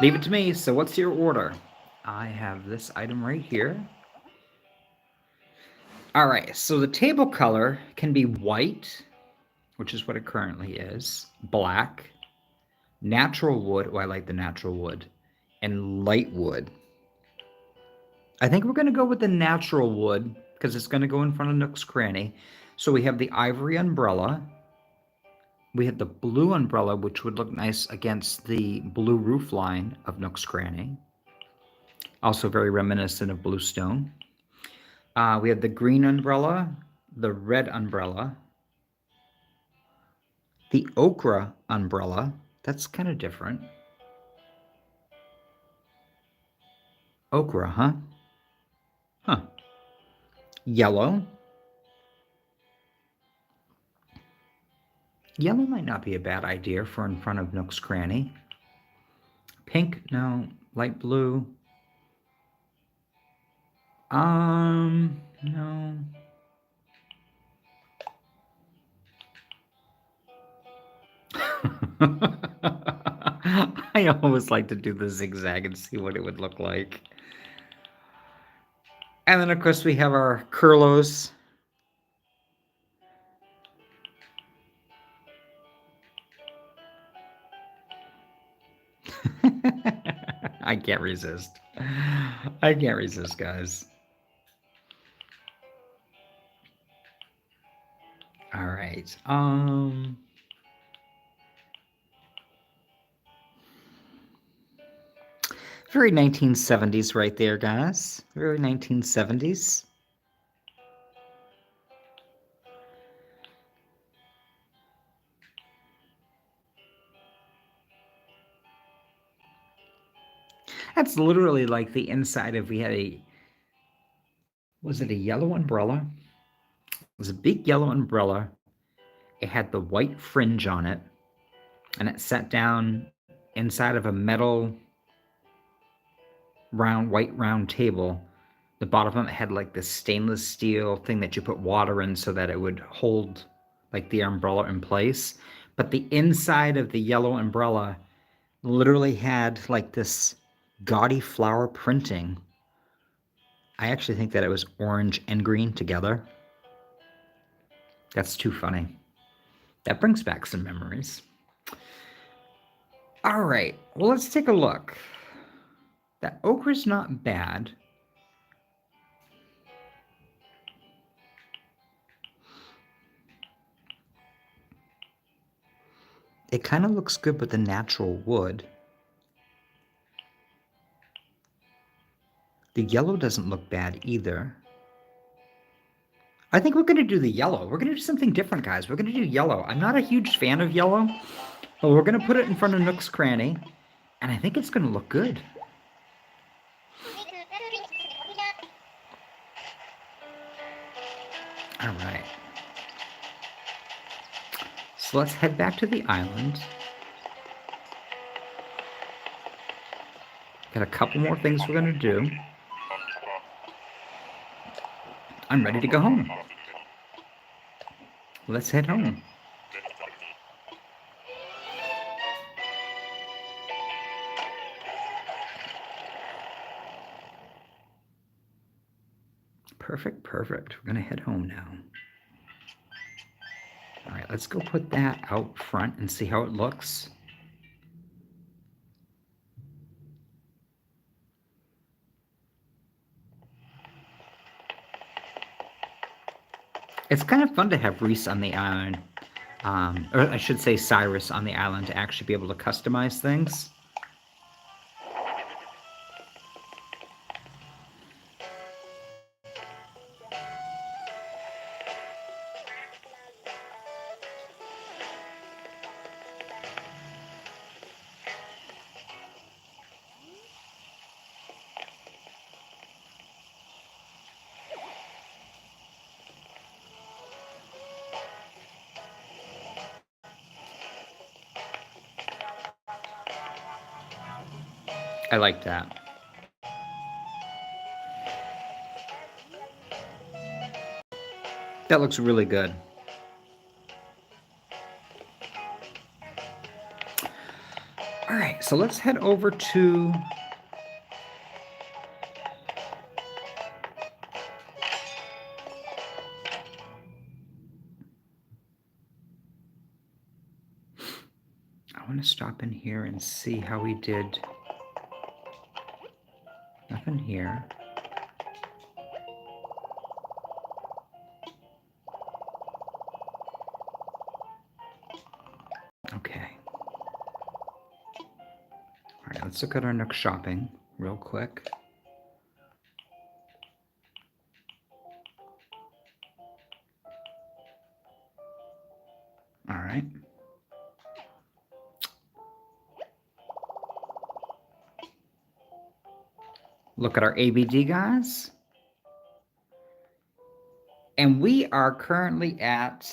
leave it to me. So what's your order? I have this item right here. All right, so the table color can be white, which is what it currently is, black, natural wood. Oh, I like the natural wood. And light wood. I think we're going to go with the natural wood because it's going to go in front of Nook's Cranny. So we have the ivory umbrella. We have the blue umbrella, which would look nice against the blue roof line of Nook's Cranny. Also very reminiscent of Bluestone. We have the green umbrella, the red umbrella, the ochre umbrella. That's kind of different. Ochre, huh? Huh. Yellow. Yellow might not be a bad idea for in front of Nook's Cranny. Pink, no. Light blue. No. I always like to do the zigzag and see what it would look like. And then, of course, we have our curlos. I can't resist. I can't resist, guys. All right. Very 1970s right there, guys. Very 1970s. That's literally like the inside of, we had a, was it a yellow umbrella? It was a big yellow umbrella. It had the white fringe on it, and it sat down inside of a metal white round table. The bottom of it had like this stainless steel thing that you put water in so that it would hold like the umbrella in place. But the inside of the yellow umbrella literally had like this gaudy flower printing. I actually think that it was orange and green together. That's too funny. That brings back some memories. All right, well, let's take a look. That ochre's not bad. It kind of looks good with the natural wood. The yellow doesn't look bad either. I think we're going to do the yellow. We're going to do something different, guys. We're going to do yellow. I'm not a huge fan of yellow, but we're going to put it in front of Nook's Cranny, and I think it's going to look good. All right. So let's head back to the island. Got a couple more things we're going to do. I'm ready to go home. Let's head home. Perfect, perfect. We're going to head home now. All right, let's go put that out front and see how it looks. It's kind of fun to have Reese on the island, or I should say Cyrus on the island, to actually be able to customize things. I like that. That looks really good. All right, so let's head over to want to stop in here and see how we did. Nothing here. Okay. All right, let's look at our Nook shopping real quick. All right. Look at our ABD, guys. And we are currently at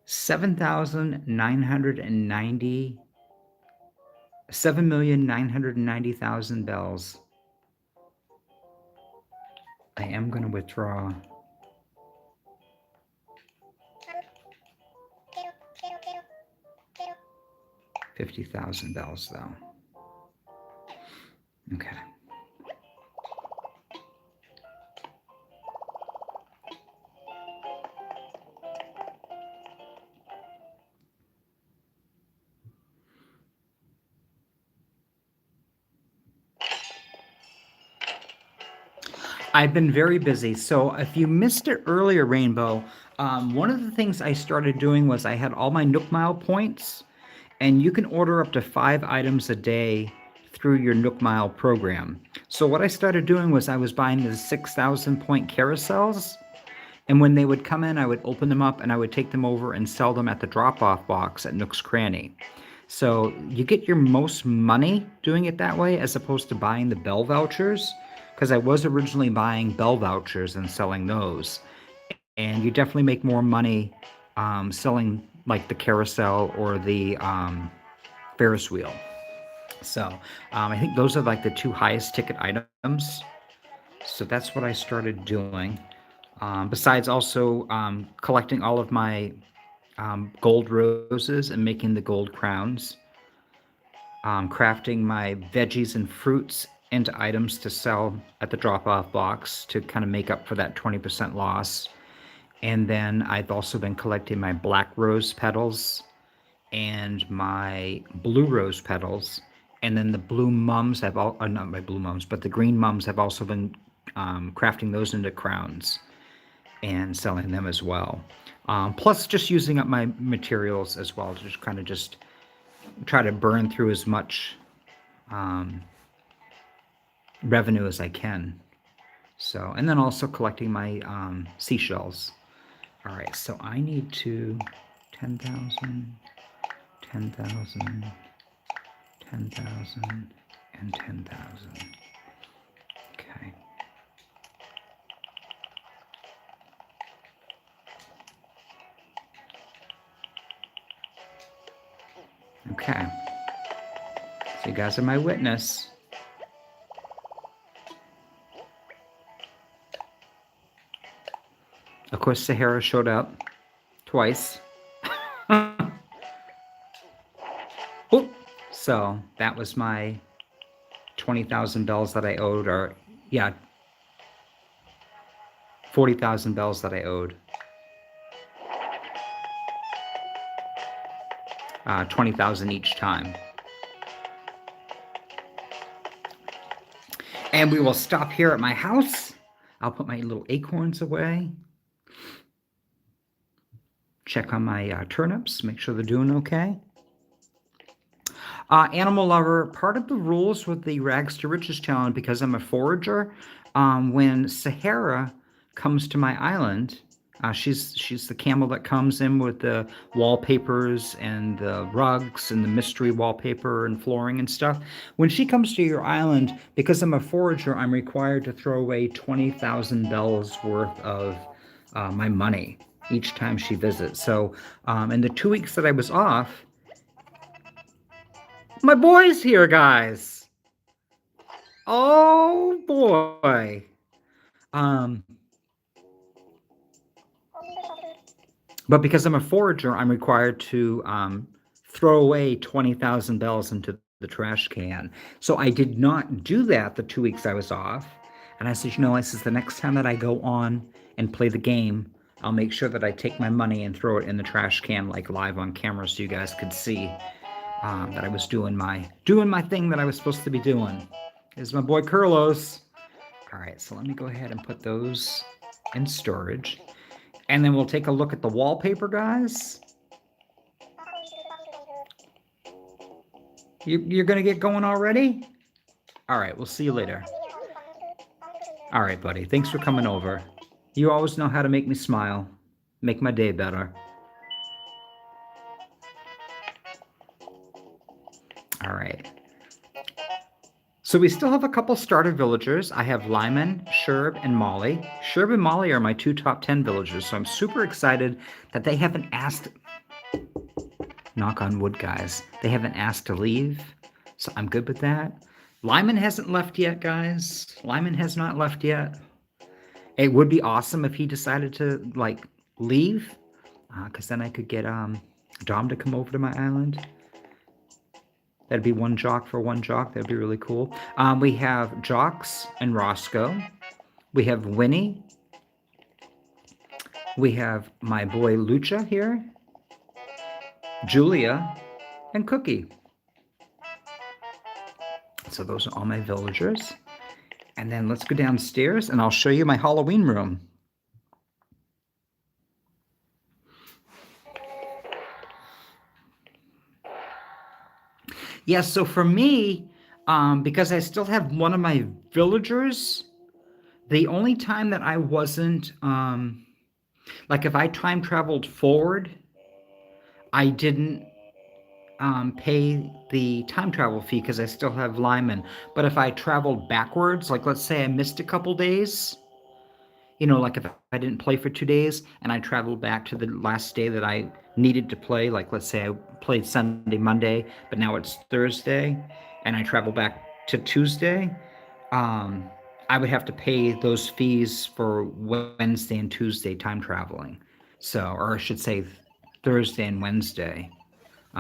7,990, 7,990,000 bells. I am going to withdraw. $50,000 bells, though. Okay. I've been very busy. So if you missed it earlier, Rainbow, one of the things I started doing was I had all my Nook Mile points, and you can order up to 5 items a day through your Nook Mile program. So what I started doing was I was buying the 6,000 point carousels, and when they would come in, I would open them up and I would take them over and sell them at the drop-off box at Nook's Cranny. So you get your most money doing it that way as opposed to buying the bell vouchers, because I was originally buying bell vouchers and selling those. And you definitely make more money selling like the carousel or the Ferris wheel. So I think those are like the 2 highest ticket items. So that's what I started doing. Besides also collecting all of my gold roses and making the gold crowns. Crafting my veggies and fruits into items to sell at the drop-off box to kind of make up for that 20% loss. And then I've also been collecting my black rose petals and my blue rose petals. And then the blue mums have all, not my blue mums, but the green mums have also been crafting those into crowns and selling them as well. Plus just using up my materials as well to just kind of just try to burn through as much revenue as I can. So, and then also collecting my seashells. All right, so I need to 10,000, 10,000, 10,000, and 10,000. Okay. Okay. So you guys are my witness. Of course, Sahara showed up twice. Oop. So that was my 20,000 bells that I owed, or yeah, 40,000 bells that I owed. 20,000 each time. And we will stop here at my house. I'll put my little acorns away. Check on my turnips, make sure they're doing okay. Animal lover, part of the rules with the Rags to Riches challenge, because I'm a forager, when Sahara comes to my island, she's the camel that comes in with the wallpapers and the rugs and the mystery wallpaper and flooring and stuff. When she comes to your island, because I'm a forager, I'm required to throw away 20,000 bells worth of my money each time she visits. So in the 2 weeks that I was off, my boy's here, guys. Oh boy. But because I'm a forager, I'm required to throw away 20,000 bells into the trash can. So I did not do that the 2 weeks I was off. And I said, you know, I said, the next time that I go on and play the game, I'll make sure that I take my money and throw it in the trash can, like live on camera, so you guys could see that I was doing my thing that I was supposed to be doing. Here's my boy Carlos. All right, so let me go ahead and put those in storage. And then we'll take a look at the wallpaper, guys. You're going to get going already? All right, we'll see you later. All right, buddy. Thanks for coming over. You always know how to make me smile. Make my day better. All right. So we still have a couple starter villagers. I have Lyman, Sherb, and Molly. Sherb and Molly are my 2 top 10 villagers, so I'm super excited that they haven't asked... Knock on wood, guys. They haven't asked to leave, so I'm good with that. Lyman hasn't left yet, guys. Lyman has not left yet. It would be awesome if he decided to, like, leave, because then I could get Dom to come over to my island. That'd be 1 jock for 1 jock. That'd be really cool. We have Jocks and Roscoe. We have Winnie. We have my boy Lucha here. Julia and Cookie. So those are all my villagers. And then let's go downstairs and I'll show you my Halloween room. Yeah, so for me, because I still have one of my villagers, the only time that I wasn't, like if I time traveled forward, I didn't pay the time travel fee because I still have Lyman. But if I traveled backwards, like let's say I missed a couple days, you know, like if I didn't play for 2 days and I traveled back to the last day that I needed to play, like let's say I played Sunday, Monday, but now it's Thursday, and I travel back to Tuesday, I would have to pay those fees for Wednesday and Tuesday time traveling. So, or I should say Thursday and Wednesday.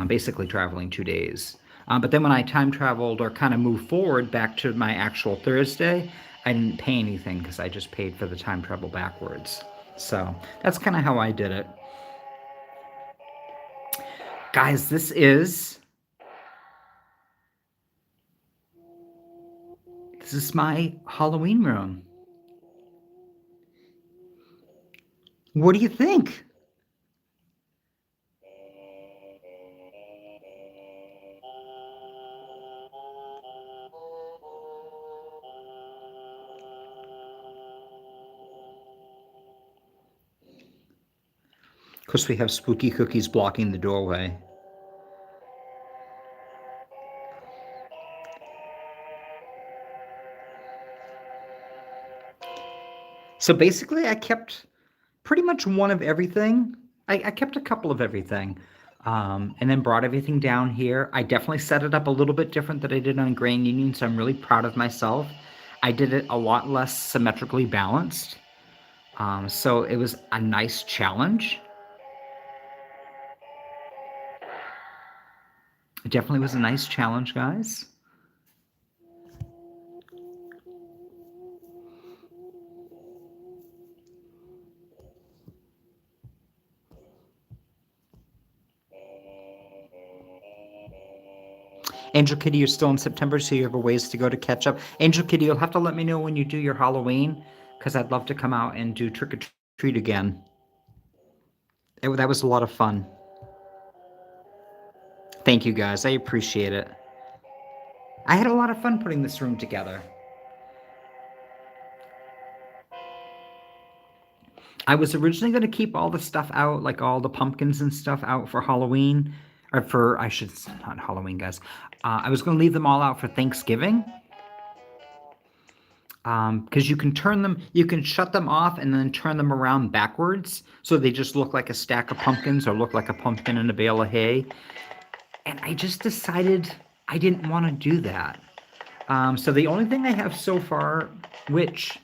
Basically traveling 2 days. But then when I time traveled or kind of moved forward back to my actual Thursday, I didn't pay anything because I just paid for the time travel backwards. So that's kind of how I did it. Guys, this is my Halloween room. What do you think? Of course, we have spooky cookies blocking the doorway. So basically, I kept pretty much one of everything. I kept a couple of everything, and then brought everything down here. I definitely set it up a little bit different than I did on Grand Union, so I'm really proud of myself. I did it a lot less symmetrically balanced, so it was a nice challenge. It definitely was a nice challenge, guys. Angel Kitty, you're still in September, so you have a ways to go to catch up. Angel Kitty, you'll have to let me know when you do your Halloween, because I'd love to come out and do Trick or Treat again. That was a lot of fun. Thank you, guys. I appreciate it. I had a lot of fun putting this room together. I was originally going to keep all the stuff out, like all the pumpkins and stuff out for Halloween, or for, I should, not Halloween, guys. I was going to leave them all out for Thanksgiving. Because you can turn them, you can shut them off and then turn them around backwards, so they just look like a stack of pumpkins or look like a pumpkin in a bale of hay. And I just decided I didn't want to do that. So the only thing I have so far, which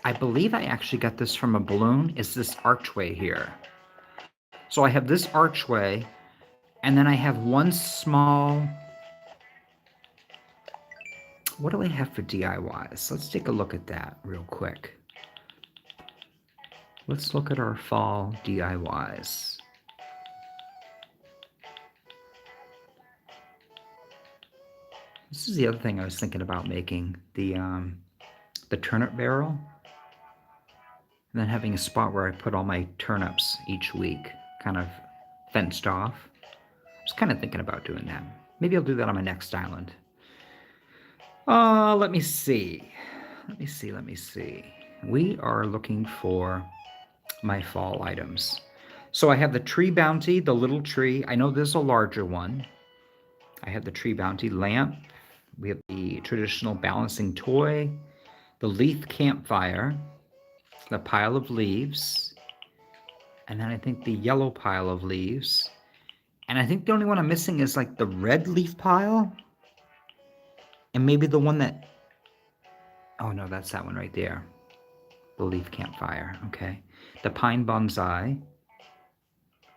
I believe I actually got this from a balloon, is this archway here. So I have this archway, and then I have one small... What do I have for DIYs? Let's take a look at that real quick. Let's look at our fall DIYs. This is the other thing I was thinking about making, the turnip barrel, and then having a spot where I put all my turnips each week, kind of fenced off. I was kind of thinking about doing that. Maybe I'll do that on my next island. Let me see. Let me see. We are looking for my fall items. So I have the tree bounty, the little tree. I know there's a larger one. I have the tree bounty lamp. We have the traditional balancing toy, the leaf campfire, the pile of leaves, and then I think the yellow pile of leaves. And I think the only one I'm missing is like the red leaf pile. And maybe the one that, oh no, that's that one right there. The leaf campfire, okay. The pine bonsai,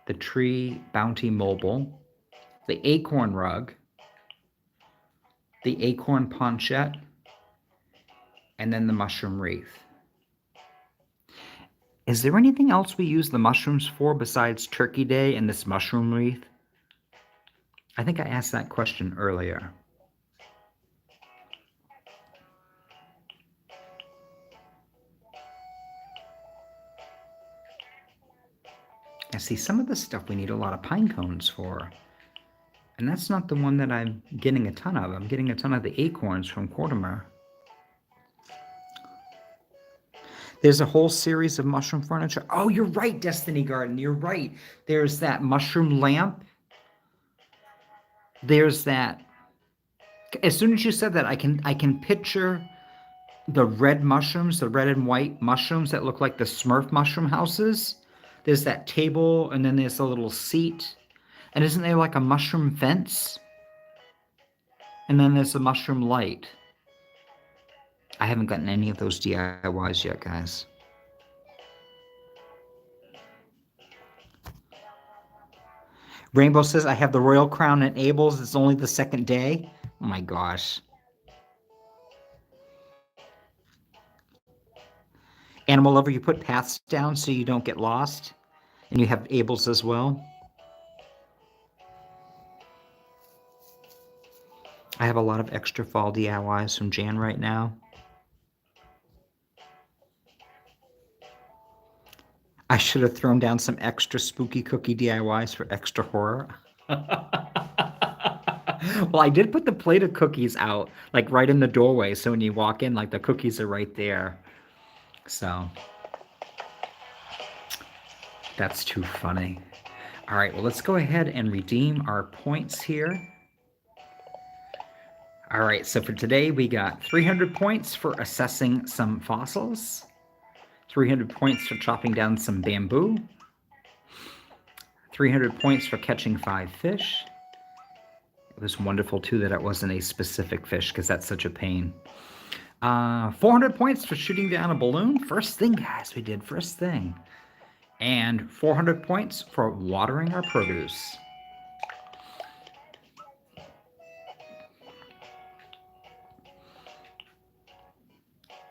the tree bounty mobile, the acorn rug, the acorn ponchette, and then the mushroom wreath. Is there anything else we use the mushrooms for besides Turkey Day and this mushroom wreath? I think I asked that question earlier. I see some of the stuff we need a lot of pine cones for. And that's not the one that I'm getting a ton of. I'm getting a ton of the acorns from Cortimer. There's a whole series of mushroom furniture. Oh, you're right, Destiny Garden. You're right. There's that mushroom lamp. There's that. As soon as you said that, I can picture the red mushrooms, the red and white mushrooms that look like the Smurf mushroom houses. There's that table, and then there's a little seat. And isn't there like a mushroom fence? And then there's a mushroom light. I haven't gotten any of those DIYs yet, guys. Rainbow says, I have the Royal Crown at Abel's. It's only the second day. Oh my gosh. Animal Lover, you put paths down so you don't get lost. And you have Abel's as well. I have a lot of extra fall DIYs from Jan right now. I should have thrown down some extra spooky cookie DIYs for extra horror. Well, I did put the plate of cookies out, like right in the doorway. So when you walk in, like the cookies are right there. So that's too funny. All right, well, let's go ahead and redeem our points here. All right, so for today, we got 300 points for assessing some fossils, 300 points for chopping down some bamboo, 300 points for catching 5 fish. It was wonderful, too, that it wasn't a specific fish, because that's such a pain. 400 points for shooting down a balloon. First thing, guys, we did first thing. And 400 points for watering our produce.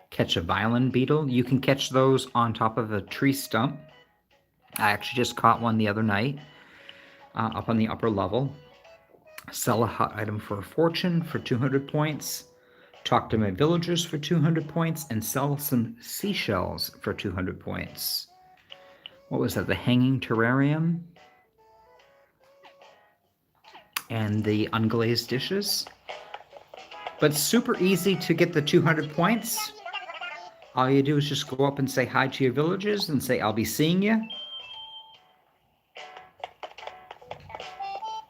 Catch a violin beetle. You can catch those on top of a tree stump. I actually just caught one the other night up on the upper level. Sell a hot item for a fortune for 200 points. Talk to my villagers for 200 points. And sell some seashells for 200 points. What was that? The hanging terrarium. And the unglazed dishes. But super easy to get the 200 points. All you do is just go up and say hi to your villagers and say, I'll be seeing you.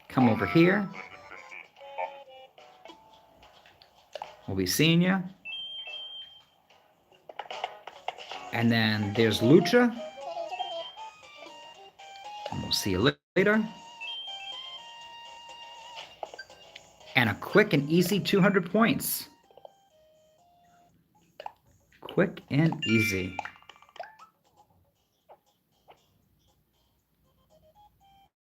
Come over here. We'll be seeing you. And then there's Lucha. And we'll see you later. And a quick and easy 200 points. Quick and easy.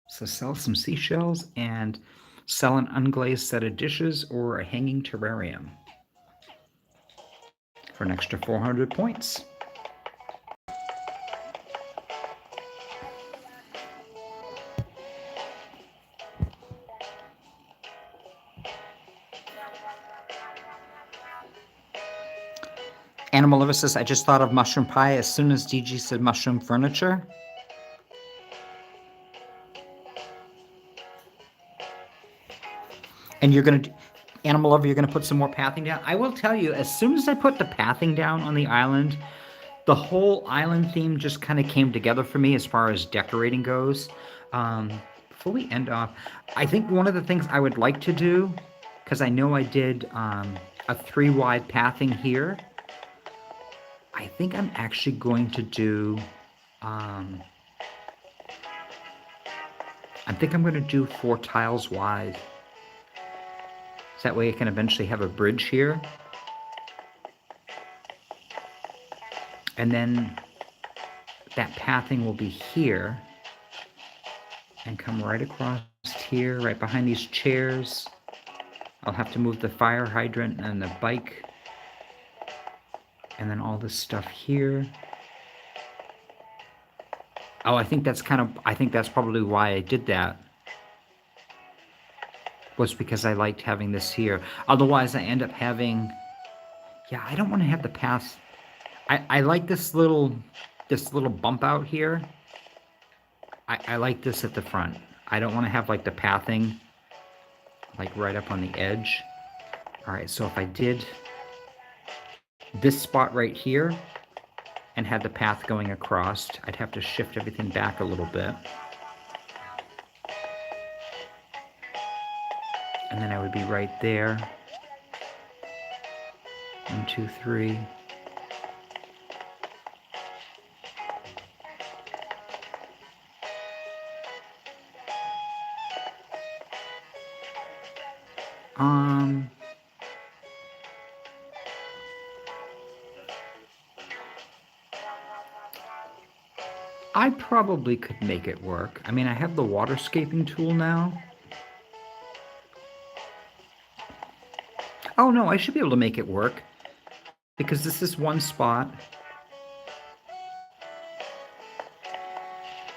So sell some seashells and sell an unglazed set of dishes or a hanging terrarium for an extra 400 points. Animal Lover says, I just thought of mushroom pie as soon as DG said mushroom furniture. And you're going to, Animal Lover, you're going to put some more pathing down? I will tell you, as soon as I put the pathing down on the island, the whole island theme just kind of came together for me as far as decorating goes. Before we end off, I think one of the things I would like to do, because I know I did a 3-wide pathing here, I think I'm actually going to do, I think I'm going to do 4 tiles wide. So that way I can eventually have a bridge here. And then that pathing will be here and come right across here, right behind these chairs. I'll have to move the fire hydrant and the bike. And then all this stuff here. Oh, I think that's probably why I did that. Was because I liked having this here. Otherwise, I end up having, yeah, I don't want to have the path. I like this little bump out here. I like this at the front. I don't want to have like the pathing like right up on the edge. All right, so if I did this spot right here and had the path going across, I'd have to shift everything back a little bit. And then I would be right there. 1, 2, 3. I probably could make it work. I mean, I have the waterscaping tool now. Oh no, I should be able to make it work because this is one spot.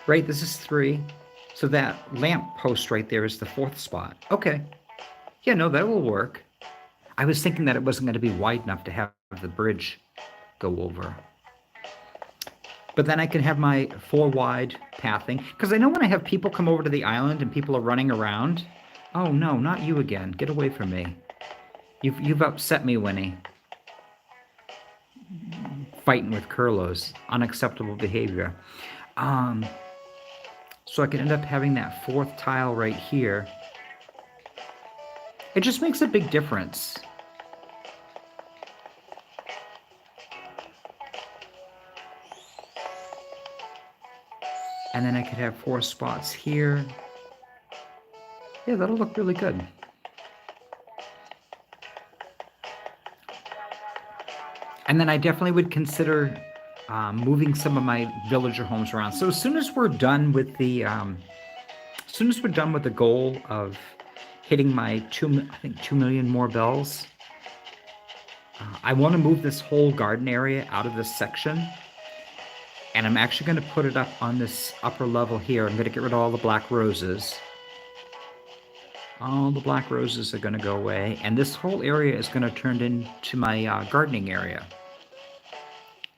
Right, this is 3. So that lamp post right there is the 4th spot. Okay. Yeah, no, that will work. I was thinking that it wasn't going to be wide enough to have the bridge go over. But then I can have my 4-wide pathing. Because I know when I have people come over to the island and people are running around. Oh no, not you again. Get away from me. You've upset me, Winnie. Fighting with Curlos. Unacceptable behavior. So I can end up having that 4th tile right here. It just makes a big difference. And then I could have 4 spots here. Yeah, that'll look really good. And then I definitely would consider moving some of my villager homes around. So as soon as we're done with the, goal of hitting my 2 million more bells, I want to move this whole garden area out of this section. And I'm actually going to put it up on this upper level here. I'm going to get rid of all the black roses. All the black roses are going to go away. And this whole area is going to turn into my gardening area.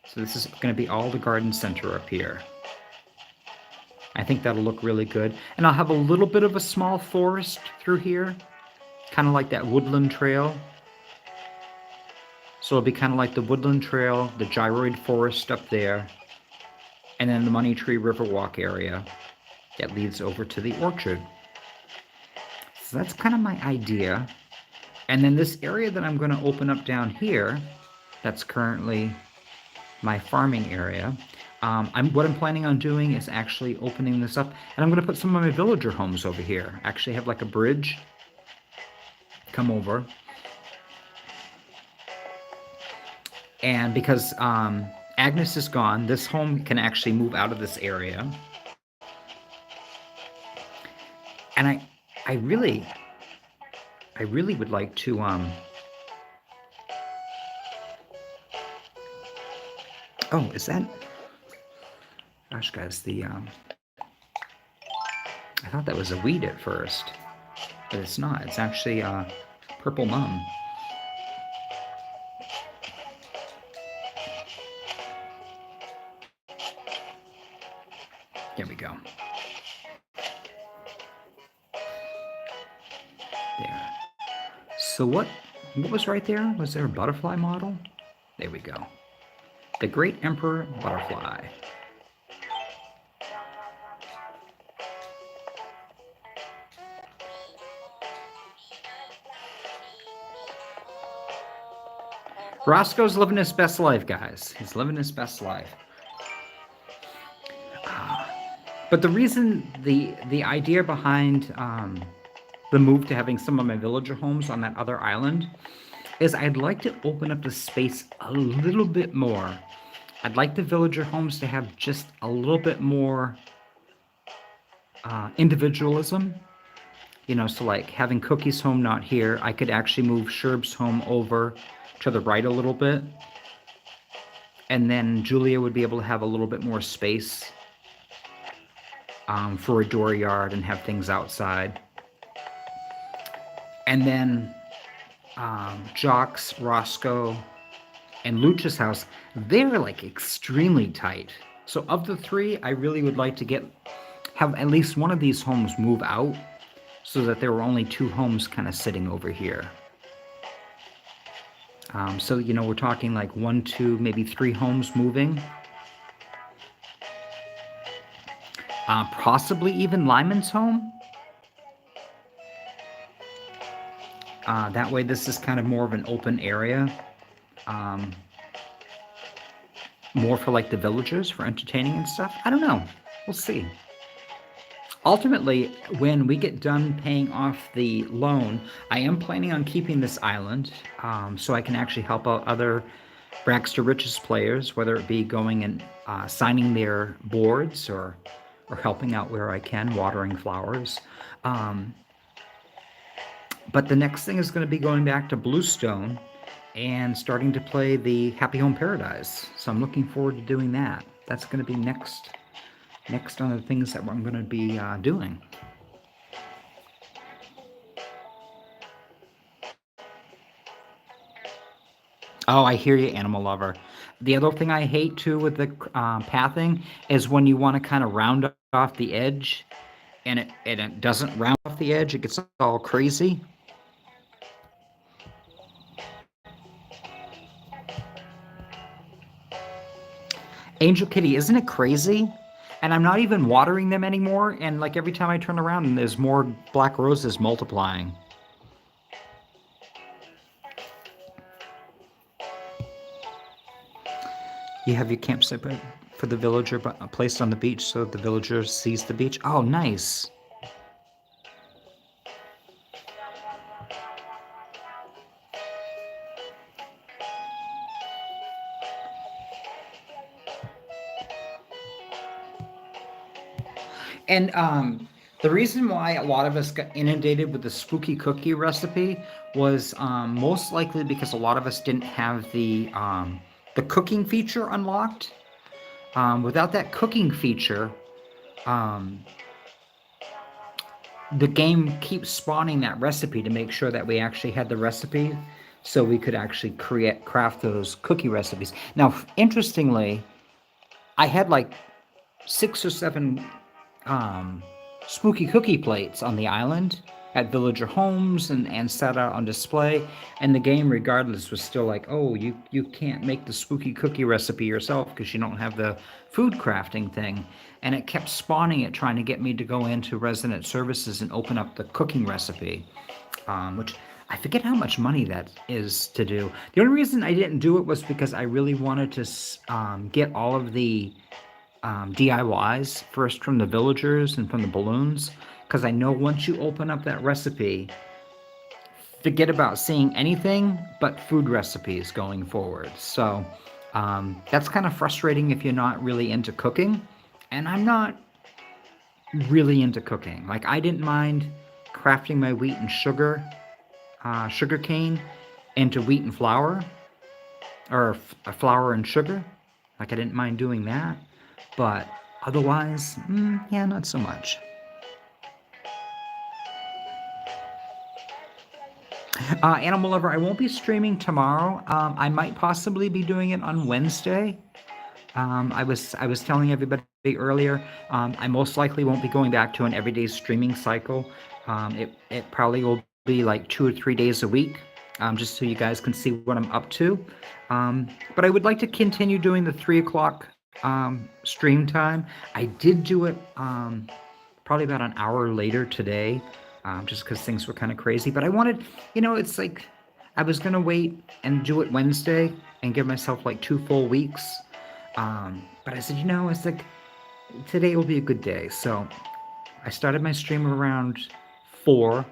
So this is going to be all the garden center up here. I think that'll look really good. And I'll have a little bit of a small forest through here. Kind of like that woodland trail. So it'll be kind of like the woodland trail, the gyroid forest up there. And then the Money Tree Riverwalk area that leads over to the orchard. So that's kind of my idea. And then this area that I'm going to open up down here, that's currently my farming area. What I'm planning on doing is actually opening this up. And I'm going to put some of my villager homes over here. Actually have like a bridge. Come over. And because Agnes is gone, this home can actually move out of this area. And I really would like to oh, is that, gosh guys, I thought that was a weed at first, but it's not. It's actually purple mum. Here we go. There. So what was right there? Was there a butterfly model? There we go. The Great Emperor Butterfly. Roscoe's living his best life, guys. He's living his best life. But the reason, the idea behind the move to having some of my villager homes on that other island is I'd like to open up the space a little bit more. I'd like the villager homes to have just a little bit more individualism. You know, so like having Cookie's home not here, I could actually move Sherb's home over to the right a little bit. And then Julia would be able to have a little bit more space for a dooryard and have things outside. And then Jock's, Roscoe, and Lucha's house, they're like extremely tight. So of the three, I really would like to have at least one of these homes move out so that there were only two homes kind of sitting over here. So, you know, we're talking like 1, 2, maybe 3 homes moving. Possibly even Lyman's home. That way this is kind of more of an open area. More for like the villagers for entertaining and stuff. I don't know. We'll see. Ultimately, when we get done paying off the loan, I am planning on keeping this island so I can actually help out other Rags to Riches players, whether it be going and signing their boards or helping out where I can, watering flowers. But the next thing is going to be going back to Bluestone and starting to play the Happy Home Paradise. So I'm looking forward to doing that. That's going to be next on the things that I'm going to be doing. Oh, I hear you, animal lover. The other thing I hate too with the pathing is when you want to kind of round off the edge and it doesn't round off the edge, it gets all crazy. Angel Kitty, isn't it crazy? And I'm not even watering them anymore, and like every time I turn around, there's more black roses multiplying. You have your campsite for the villager placed on the beach so the villager sees the beach. Oh, nice. And the reason why a lot of us got inundated with the spooky cookie recipe was most likely because a lot of us didn't have the cooking feature unlocked. Without that cooking feature, the game keeps spawning that recipe to make sure that we actually had the recipe so we could actually craft those cookie recipes. Now, interestingly, I had like 6 or 7 spooky cookie plates on the island at villager homes and set out on display, and the game regardless was still like, oh, you can't make the spooky cookie recipe yourself because you don't have the food crafting thing. And it kept spawning it, trying to get me to go into resident services and open up the cooking recipe, which I forget how much money that is to do. The only reason I didn't do it was because I really wanted to get all of the DIYs first from the villagers and from the balloons, because I know once you open up that recipe, forget about seeing anything but food recipes going forward. So that's kind of frustrating if you're not really into cooking, and I'm not really into cooking. Like, I didn't mind crafting my wheat and sugar cane into wheat and flour, or flour and sugar. Like, I didn't mind doing that. But otherwise, yeah, not so much. Animal Lover, I won't be streaming tomorrow. I might possibly be doing it on Wednesday. I was telling everybody earlier, I most likely won't be going back to an everyday streaming cycle. It probably will be like 2 or 3 days a week, just so you guys can see what I'm up to. But I would like to continue doing the 3 o'clock stream time. I did do it probably about an hour later today, just because things were kind of crazy. But I wanted, it's like I was gonna wait and do it Wednesday and give myself like 2 full weeks. But I said, it's like today will be a good day. So I started my stream around 4.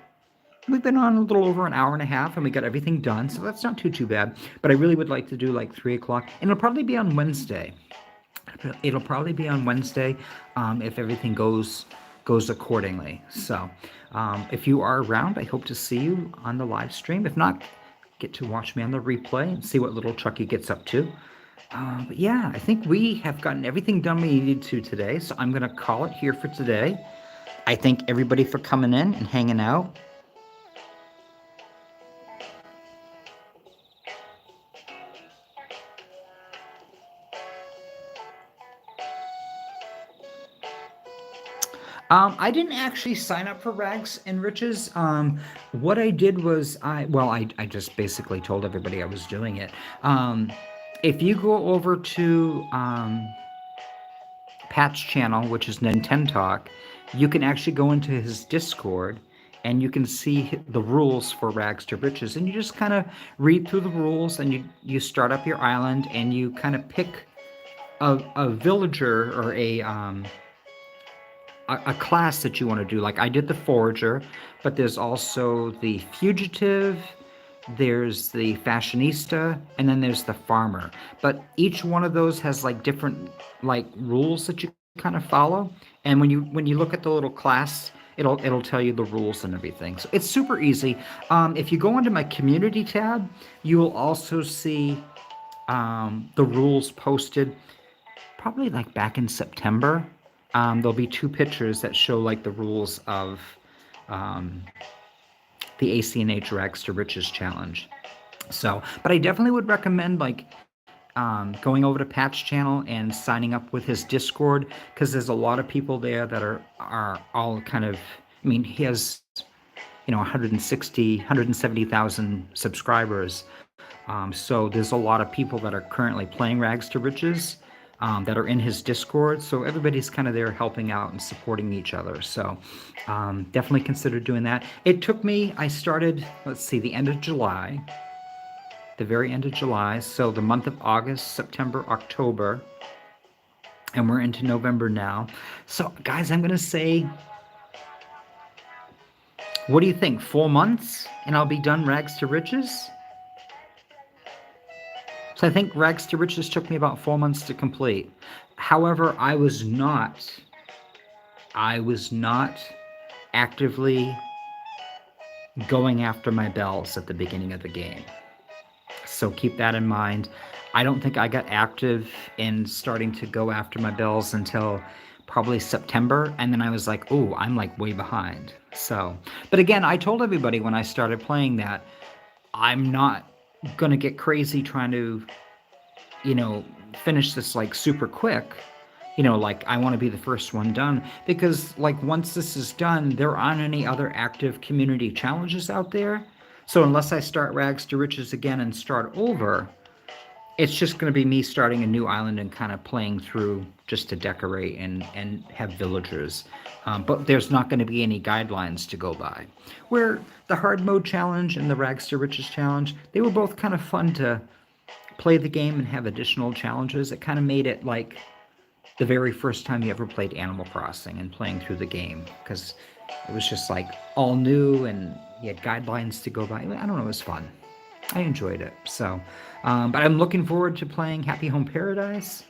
We've been on a little over an hour and a half, and we got everything done, so that's not too bad. But I really would like to do like 3 o'clock, and it'll probably be on Wednesday. It'll probably be on Wednesday, if everything goes accordingly. So, if you are around, I hope to see you on the live stream. If not, get to watch me on the replay and see what Little Chuckie gets up to. But yeah, I think we have gotten everything done we needed to today, so I'm going to call it here for today. I thank everybody for coming in and hanging out. I didn't actually sign up for Rags and Riches. What I did was I just basically told everybody I was doing it. If you go over to Pat's channel, which is Nintentalk, you can actually go into his Discord and you can see the rules for Rags to Riches, and you just kind of read through the rules, and you start up your island, and you kind of pick a villager or a class that you want to do. Like I did the Forager, but there's also the Fugitive, there's the Fashionista, and then there's the Farmer. But each one of those has like different like rules that you kind of follow. And when you look at the little class, it'll tell you the rules and everything. So it's super easy. If you go into my community tab, you will also see the rules posted probably like back in September. There'll be 2 pictures that show like the rules of the ACNH Rags to Riches challenge. So, but I definitely would recommend like going over to Pat's channel and signing up with his Discord, because there's a lot of people there that are all kind of. I mean, he has 170,000 subscribers. So there's a lot of people that are currently playing Rags to Riches. That are in his Discord, so everybody's kind of there helping out and supporting each other. So definitely consider doing that. It took me, I started, the end of July, the very end of July, so the month of August, September, October, and we're into November now. So guys, I'm gonna say, what do you think? 4 months and I'll be done Rags to Riches? So I think Rags to Riches took me about 4 months to complete. However, I was not actively going after my bells at the beginning of the game. So keep that in mind. I don't think I got active in starting to go after my bells until probably September, and then I was like, oh, I'm like way behind. So, but again, I told everybody when I started playing that I'm not gonna get crazy trying to finish this like super quick, like I want to be the first one done, because like once this is done, there aren't any other active community challenges out there. So unless I start Rags to Riches again and start over, it's just going to be me starting a new island and kind of playing through just to decorate and have villagers. But there's not going to be any guidelines to go by. Where the hard mode challenge and the Rags to Riches challenge, they were both kind of fun to play the game and have additional challenges. It kind of made it like the very first time you ever played Animal Crossing and playing through the game, because it was just like all new and you had guidelines to go by. I don't know, it was fun. I enjoyed it. So, but I'm looking forward to playing Happy Home Paradise,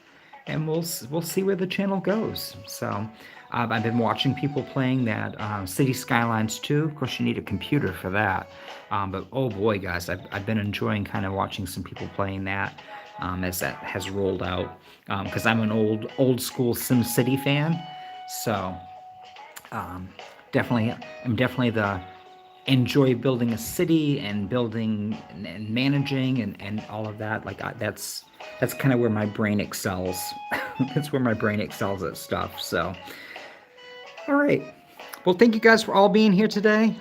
and we'll see where the channel goes. So, I've been watching people playing that City Skylines 2. Of course, you need a computer for that. But oh boy, guys, I've been enjoying kind of watching some people playing that as that has rolled out. Because I'm an old school SimCity fan, so I'm definitely the enjoy building a city and building and managing and all of that. Like that's kind of where my brain excels. That's where my brain excels at stuff. So, all right. Well, thank you guys for all being here today.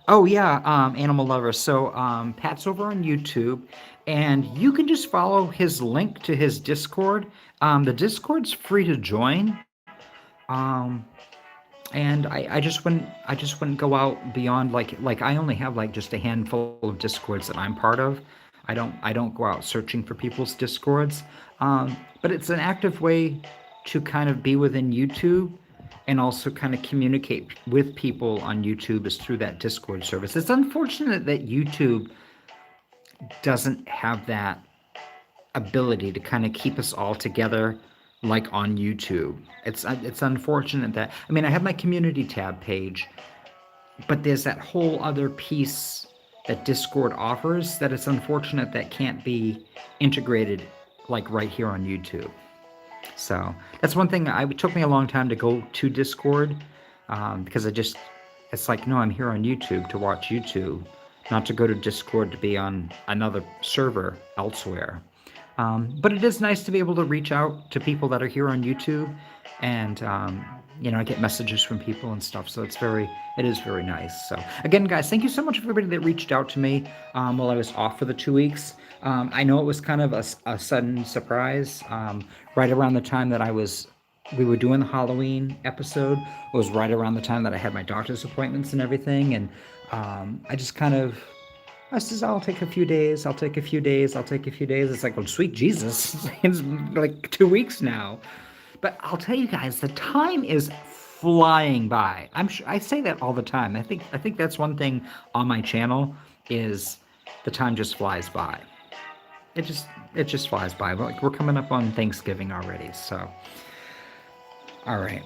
Oh yeah, Animal Lover. So Pat's over on YouTube, and you can just follow his link to his Discord. The Discord's free to join. Um, and I just wouldn't go out beyond like I only have like just a handful of Discords that I'm part of. I don't go out searching for people's Discords. But it's an active way to kind of be within YouTube and also kind of communicate with people on YouTube is through that Discord service. It's unfortunate that YouTube doesn't have that ability to kind of keep us all together like on YouTube. It's unfortunate that I mean I have my community tab page, but there's that whole other piece that Discord offers that it's unfortunate that can't be integrated like right here on YouTube. So that's one thing. It took me a long time to go to Discord because it's like, no, I'm here on YouTube to watch YouTube, not to go to Discord to be on another server elsewhere. But it is nice to be able to reach out to people that are here on YouTube, and I get messages from people and stuff. So it is very nice. So again, guys, thank you so much for everybody that reached out to me while I was off for the 2 weeks. I know it was kind of a sudden surprise. Right around the time that we were doing the Halloween episode, it was right around the time that I had my doctor's appointments and everything, and I says, I'll take a few days. It's like, well, sweet Jesus, it's like 2 weeks now. But I'll tell you guys, the time is flying by. I say that all the time. I think that's one thing on my channel is the time just flies by. It just flies by. Like we're coming up on Thanksgiving already. So, all right.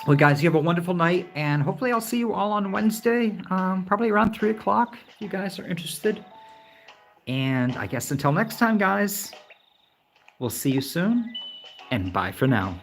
Well, guys, you have a wonderful night, and hopefully I'll see you all on Wednesday, probably around 3 o'clock, if you guys are interested. And I guess until next time, guys, we'll see you soon, and bye for now.